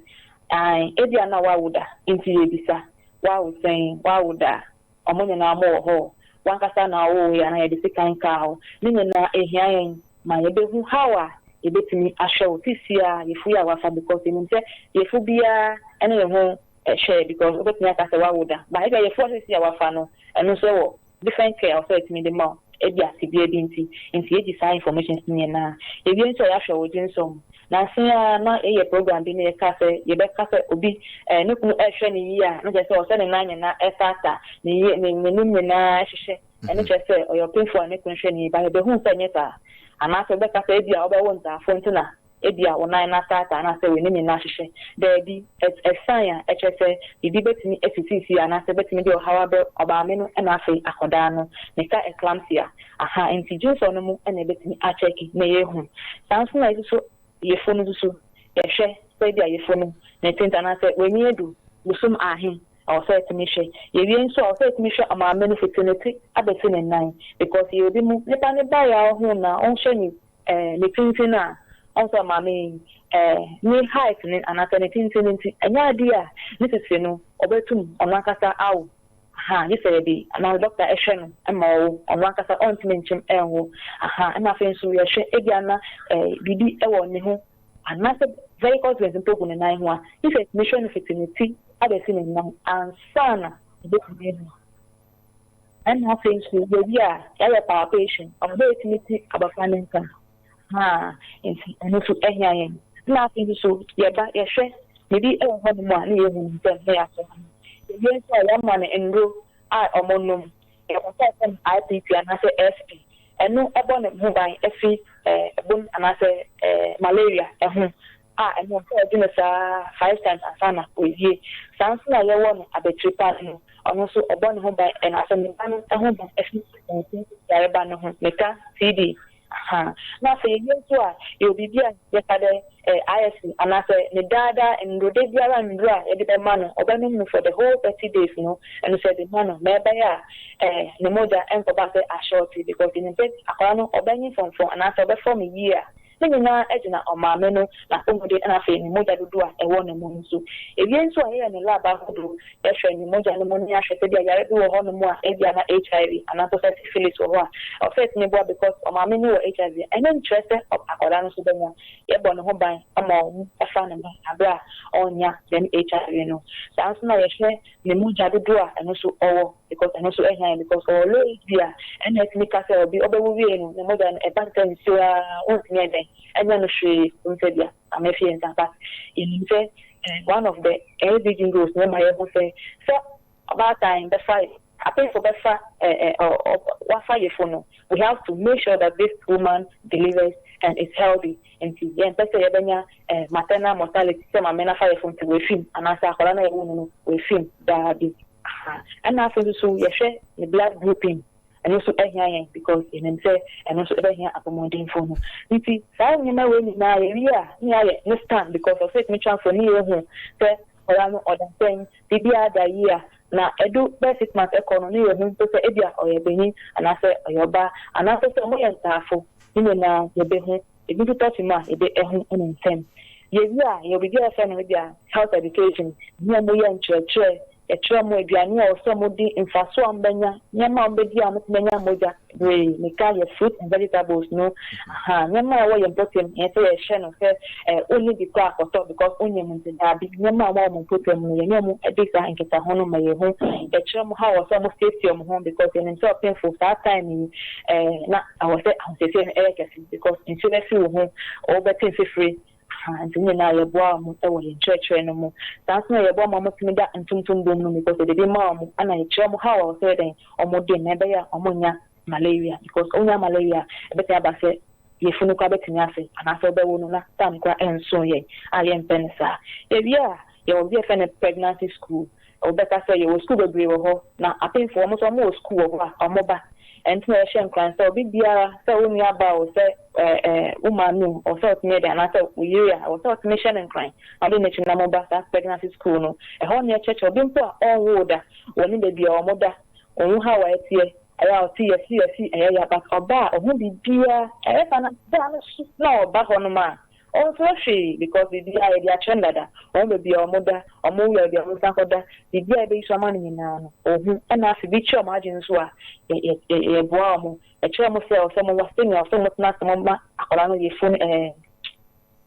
ebia na wa woda inti ye bisa wa wo saying wa woda omonye na mo ho wan kasa na wo ya na ye de sikan ka ho ni na ehia yen ma ye be hu hawa ye betimi ahwe otisia ye fu ya wafa because you say ye fu bia ene ye ho share because obetimi aka say wa woda ba ye fu otisia wafa no eno so wo different care of it me the more ebia sibia binti inti ye decide information ni na ye bi nso ya hwe wo jinsom na sia na eye program bi ne ka say ye be ka say obi no kunu ehwe ni yi a no je say o say ne nanya na esata ni ye ne nim na hwehwe ɛne kyerɛ sɛ ɔyɛ ɔpemfoɔ a ne kɔnhwɛ ni ba yɛbɛhu sɛ nyɛ saa anaasɛ wobɛka sɛ ebi a wobɛwo ntaafo nti na ebi a wonan na tata anaasɛ w'ani nyinaa hyehyɛ daabi ɛsan a ɛkyerɛ sɛ biribi bɛtumi asisisi anaasɛ bɛtumi de ɔhaw abɛ ɔbaame no ɛna afei akɔdaa no ne ka eclampsia nti gyensɔ no mu ɛna ɛbɛtumi akyɛke na yɛhu saa nso na ɛso so yɛfo no so yɛhwɛ sɛ ebi a yɛfo no na ɛtenta anaasɛ w'ani adu bosom ahe ɔsɛ ɛtumi hwɛ yɛwie nso a ɔsɛ ɛtumi hwɛ ɔmaame no fiti ne ti abɛsi ne nan because yɛbi mu nipa ne ba yɛ ho na ɔnhwɛ ne tintin a ɔnso ɔmaame ne height ne anaasɛ ne tintin nti ɛnyɛ adeɛ a ne sisi no ɔbɛtum ɔno ankasa awo gye sɛ yɛde anaa dɔkta ɛhwɛ no ɛma ɔwo ɔno ankasa ɔntumi nkyɛm ɛnwo ɛna afei nso yɛhwɛ ebi ana biribi ɛwɔ ne ho anaasɛ very confident mpo gu ne nan ho a ne sɛ ɛtumi hwɛ no fiti ne ti abɛsi ne nam ansa na ɛbɛtumi ahu ɛna afei nso yɛbi a yɛyɛ palpation ɔbɛtumi ti abɔfra ne nsa nti ɛno nso ɛhia yɛn na afei nso yɛba yɛhwɛ biribi ɛwɔ hɔ nom a ne yɛhu nsɛm na yɛasɔ yɛbi nso a yɛama no nduro a ɔmo nom yɛkɔsɛ sɛ IPP anaasɛ SP ɛno ɛbɔ ne ho ban ɛfi ɛbom anaasɛ malaria ɛho ɛno nso ɛdi no saa 5 times asana owie saa nso na yɛwɔ no abɛtiri pa no ɔno nso ɔbɔ ne ho ban ɛnaasɛ ne ba no ɛho ban ɛfi yareba no ho meka TD na afei yɛyɛ nso a yɛwɔ biribi a yɛka dɛ ISC anaasɛ ne daadaa ndurode biara nduro a yɛde bɛma no ɔbɛnom no for the whole 30 days no ɛno sɛ de ma no ma ɛbɛyɛ a ne mogya ɛnkɔba sɛ ahyɛɔte because ne mpɛ akwadaa no ɔbɛnye fɔmfɔm anaasɛ ɔbɛfɔm yie a ne nyinaa gyina ɔmaame no n'akɔmɔde ɛna afei ne mogya dodo a ɛwɔ ne mu nso ewie nso a yɛyɛ ne lab ahodoɔ yɛhwɛ ne mogya no mu ne ahwɛ sɛ bi a yare bi wɔ hɔ no mu a ebi ana HIV anaasɛ sɛ syphilis wɔ hɔ a ɔfɛt ne boa because ɔmaame no wɔ HIV ɛne nkyerɛ sɛ akwadaa no nso bɛnya yɛbɔ ne ho ban ama ɔmo ɛfa ne ba abere a ɔnya dem HIV no saa nso na yɛhwɛ ne mogya dodo a ɛno nso ɔwɔ because ɛno nso ɛhia because ɔwɔ low bi a ɛna ɛtumi ka sɛ ɔbi ɔbɛwu wie no ne mogya no ɛba sɛ nsuo a ɔntumi ɛdɛn ɛnyɛ no hwee nsa bia amafie nsa but yɛnim sɛ one of the LBG goals ne ma yɛho sɛ ɔbaatan bɛfa apɛnfo bɛfa wafa yɛfo no we have to make sure that this woman delivers and is healthy nti yɛmpɛ sɛ yɛbɛnya maternal mortality sɛ mame no afa yɛfo nti wɔafim anaasɛ akwadaa no yɛwo no no wɔafim daabi ɛna afei nso yɛhwɛ ne blood grouping ɛno nso ɛhia yɛn because yɛnim sɛ ɛno nso ɛbɛhia apɔmɔdenfo no nti saa nneɛma wei nyinaa yɛwie a ne ayɛ ne stand because ɔsɛ ɛtumi transfer ne yɛhu sɛ ɔda no ɔda nsɛn biribiara da yie a na ɛdu bɛɛ 6 months ɛkɔ no ne yɛhu nso sɛ ebi a ɔyɛ benyin anaasɛ ɔyɛ ɔbaa anaasɛ sɛ ɔmoyɛ ntaafo ne nyinaa yɛbɛhu ebi nso tɔte mu a yɛbɛhu ɛne nsɛm yɛwie a yɛwɔ biribiara fɛ no ebi a health education ne a moyɛ nkyerɛkyerɛ yɛkyerɛ mo aduane a ɔsɛ mo di mfaso a mbɛnya nneɛma a mbɛdi a mbɛnya mogya bree meka yɛ fruit and vegetables no nneɛma a wɔyɛ mpɔtam yɛn sɛ yɛhyɛ no sɛ only bi kɔ akɔtɔ because onye mu nti daabi nneɛma a wɔwɔ mo mpɔtam no yɛnyɛ mo ɛde saa nketaho no ma yɛ ho yɛkyerɛ mo how wɔsɛ mo safety ɔmo ho because yɛnim sɛ ɔpɛnfo saa time yi na awɔ sɛ ahosɛsɛ no ɛyɛ kɛse because nsuo bɛfi wo ho ɔwɔbɛte mfifiri nti nyinaa yɛboa mo ɛwɔ yɛn kyerɛkyerɛ no mu saa nso na yɛboa mo tumi da ntontom bom no because yɛde bi ma mo ana yɛkyerɛ mo how a wɔsɛ dɛn ɔmo de na ɛbɛyɛ a ɔmo nya malaria because ɔnya malaria ɛbɛtumi aba sɛ yɛfunu kora bɛtumi ase anaasɛ ɔbɛwo no na saa nkora ɛnso yɛn a yɛmpɛ no saa yɛwie a yɛwɔ bi yɛfɛ no pregnancy school ɔbɛka sɛ yɛwɔ school bebree wɔ hɔ na apemfoɔ ɔmo nso ɔmo wɔ school wɔ hɔ a ɔmo ba ɛnti na yɛhyɛ nkran sɛ obi biara sɛ wo nua ba wo sɛ wo maame o sɛ ɔtumi yɛ anaasɛ wo yere a sɛ ɔtumi hyɛ ne nkran na ɔde n'akyi na mo ba saa pregnancy school no ɛhɔ ne yɛkyerɛkyerɛ obi mpo a ɔnwo da wɔ ne baabi a ɔmo da ɔnwo ha wɔ ɛteɛ ɛyɛ a ɔte yɛsi ɛyɛ yɛ but ɔba a ɔho biribiara ɛyɛ fa na baa no so na ɔba hɔ nom a ɔnso hwee because biribiara yɛde akyerɛ dada ɔmo baabi a ɔmo da ɔmo wura baabi a ɔmo san kɔ da biribiara yɛbɛyi so ama no nyinaa no ɔho ɛna afei bi kyerɛ ɔmo agye nso a yɛboa ɔmo ɛkyerɛ mo sɛ ɔsɛ mo wɔ senior ɔsɛ mo tena sɛ mo ma akwadaa no yɛfo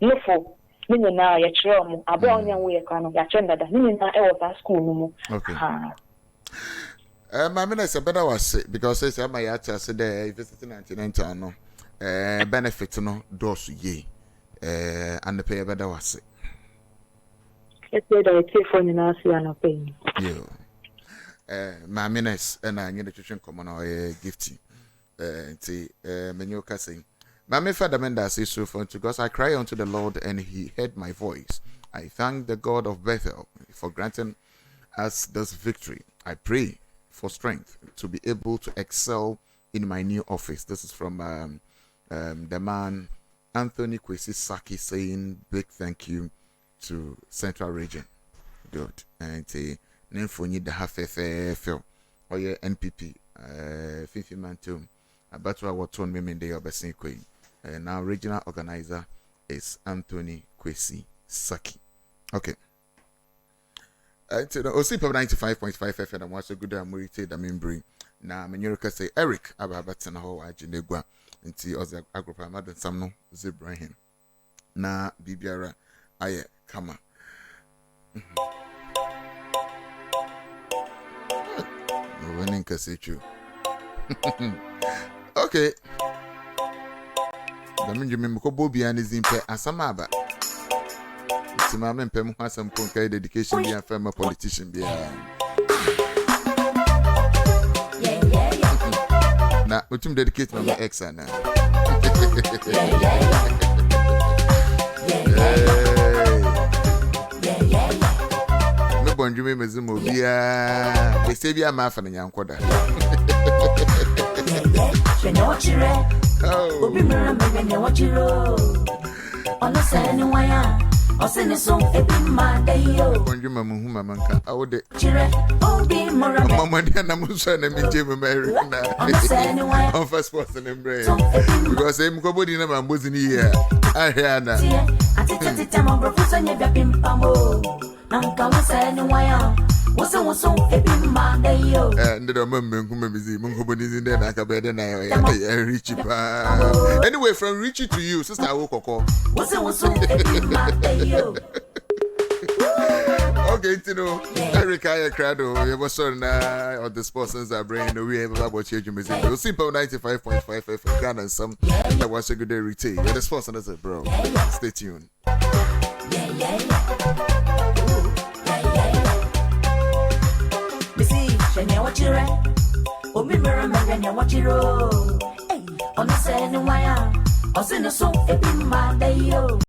nofo ne nyinaa yɛkyerɛ ɔmo abere a ɔnyɛ wo yɛ kwa no yɛakyerɛ dada ne nyinaa ɛwɔ saa school no mu Mammy, I said better was because I said my answer said visiting 1990 no benefit no dose ye and the pay better was it. It's said I take for the nurse and pay. Yeah. Mamines and I need a chicken common or gifty. Menyoka saying, Mammy Father Menda says so for to God, I cry unto the Lord and he heard my voice. I thank the God of Bethel for granting us this victory. I pray for strength to be able to excel in my new office. This is from the man Anthony Kwesi Saki saying big thank you to Central Region. Good. And name for you the half feel or your NPP 50 man too. About what told me in the Obesin Queen. And now regional organizer is Anthony Kwesi Saki. Okay. To the Osimpam 95.5 FM and what's a good amorite the membering. Now Menyoka say Eric Ababatana ho ajinegwa nti oza agrupa madan samno Zibrahim. Na bibiara aye kama. Winning Kasichu. Okay. The Minjim Kobobi and is in Asamaba. It's my man Pem has some punkai dedication be a firm politician be. Now, what you dedicate my ex now? Bonjour, Mrs. Mobia. They say, be a muffin and young quarter. Oh, bonjour, Mamma. I would Mamma, and I'm son and Jim American on first person and brain because I'm going to my bosom here. I hear now. And the moment who in there, I can better than Richie. Anyway, from Richie to you, Sister Wokoko. Okay, you know, Eric I Crado, you was on the sponsors are bringing the way about your music. Osimpam 95.5 FM GHANAN NSEM. That was a good day retail. You're the sponsor, bro. Stay tuned. What you read? Oh, me remember what you wrote. Hey, on the same wire. I was in the soul, a bit my day.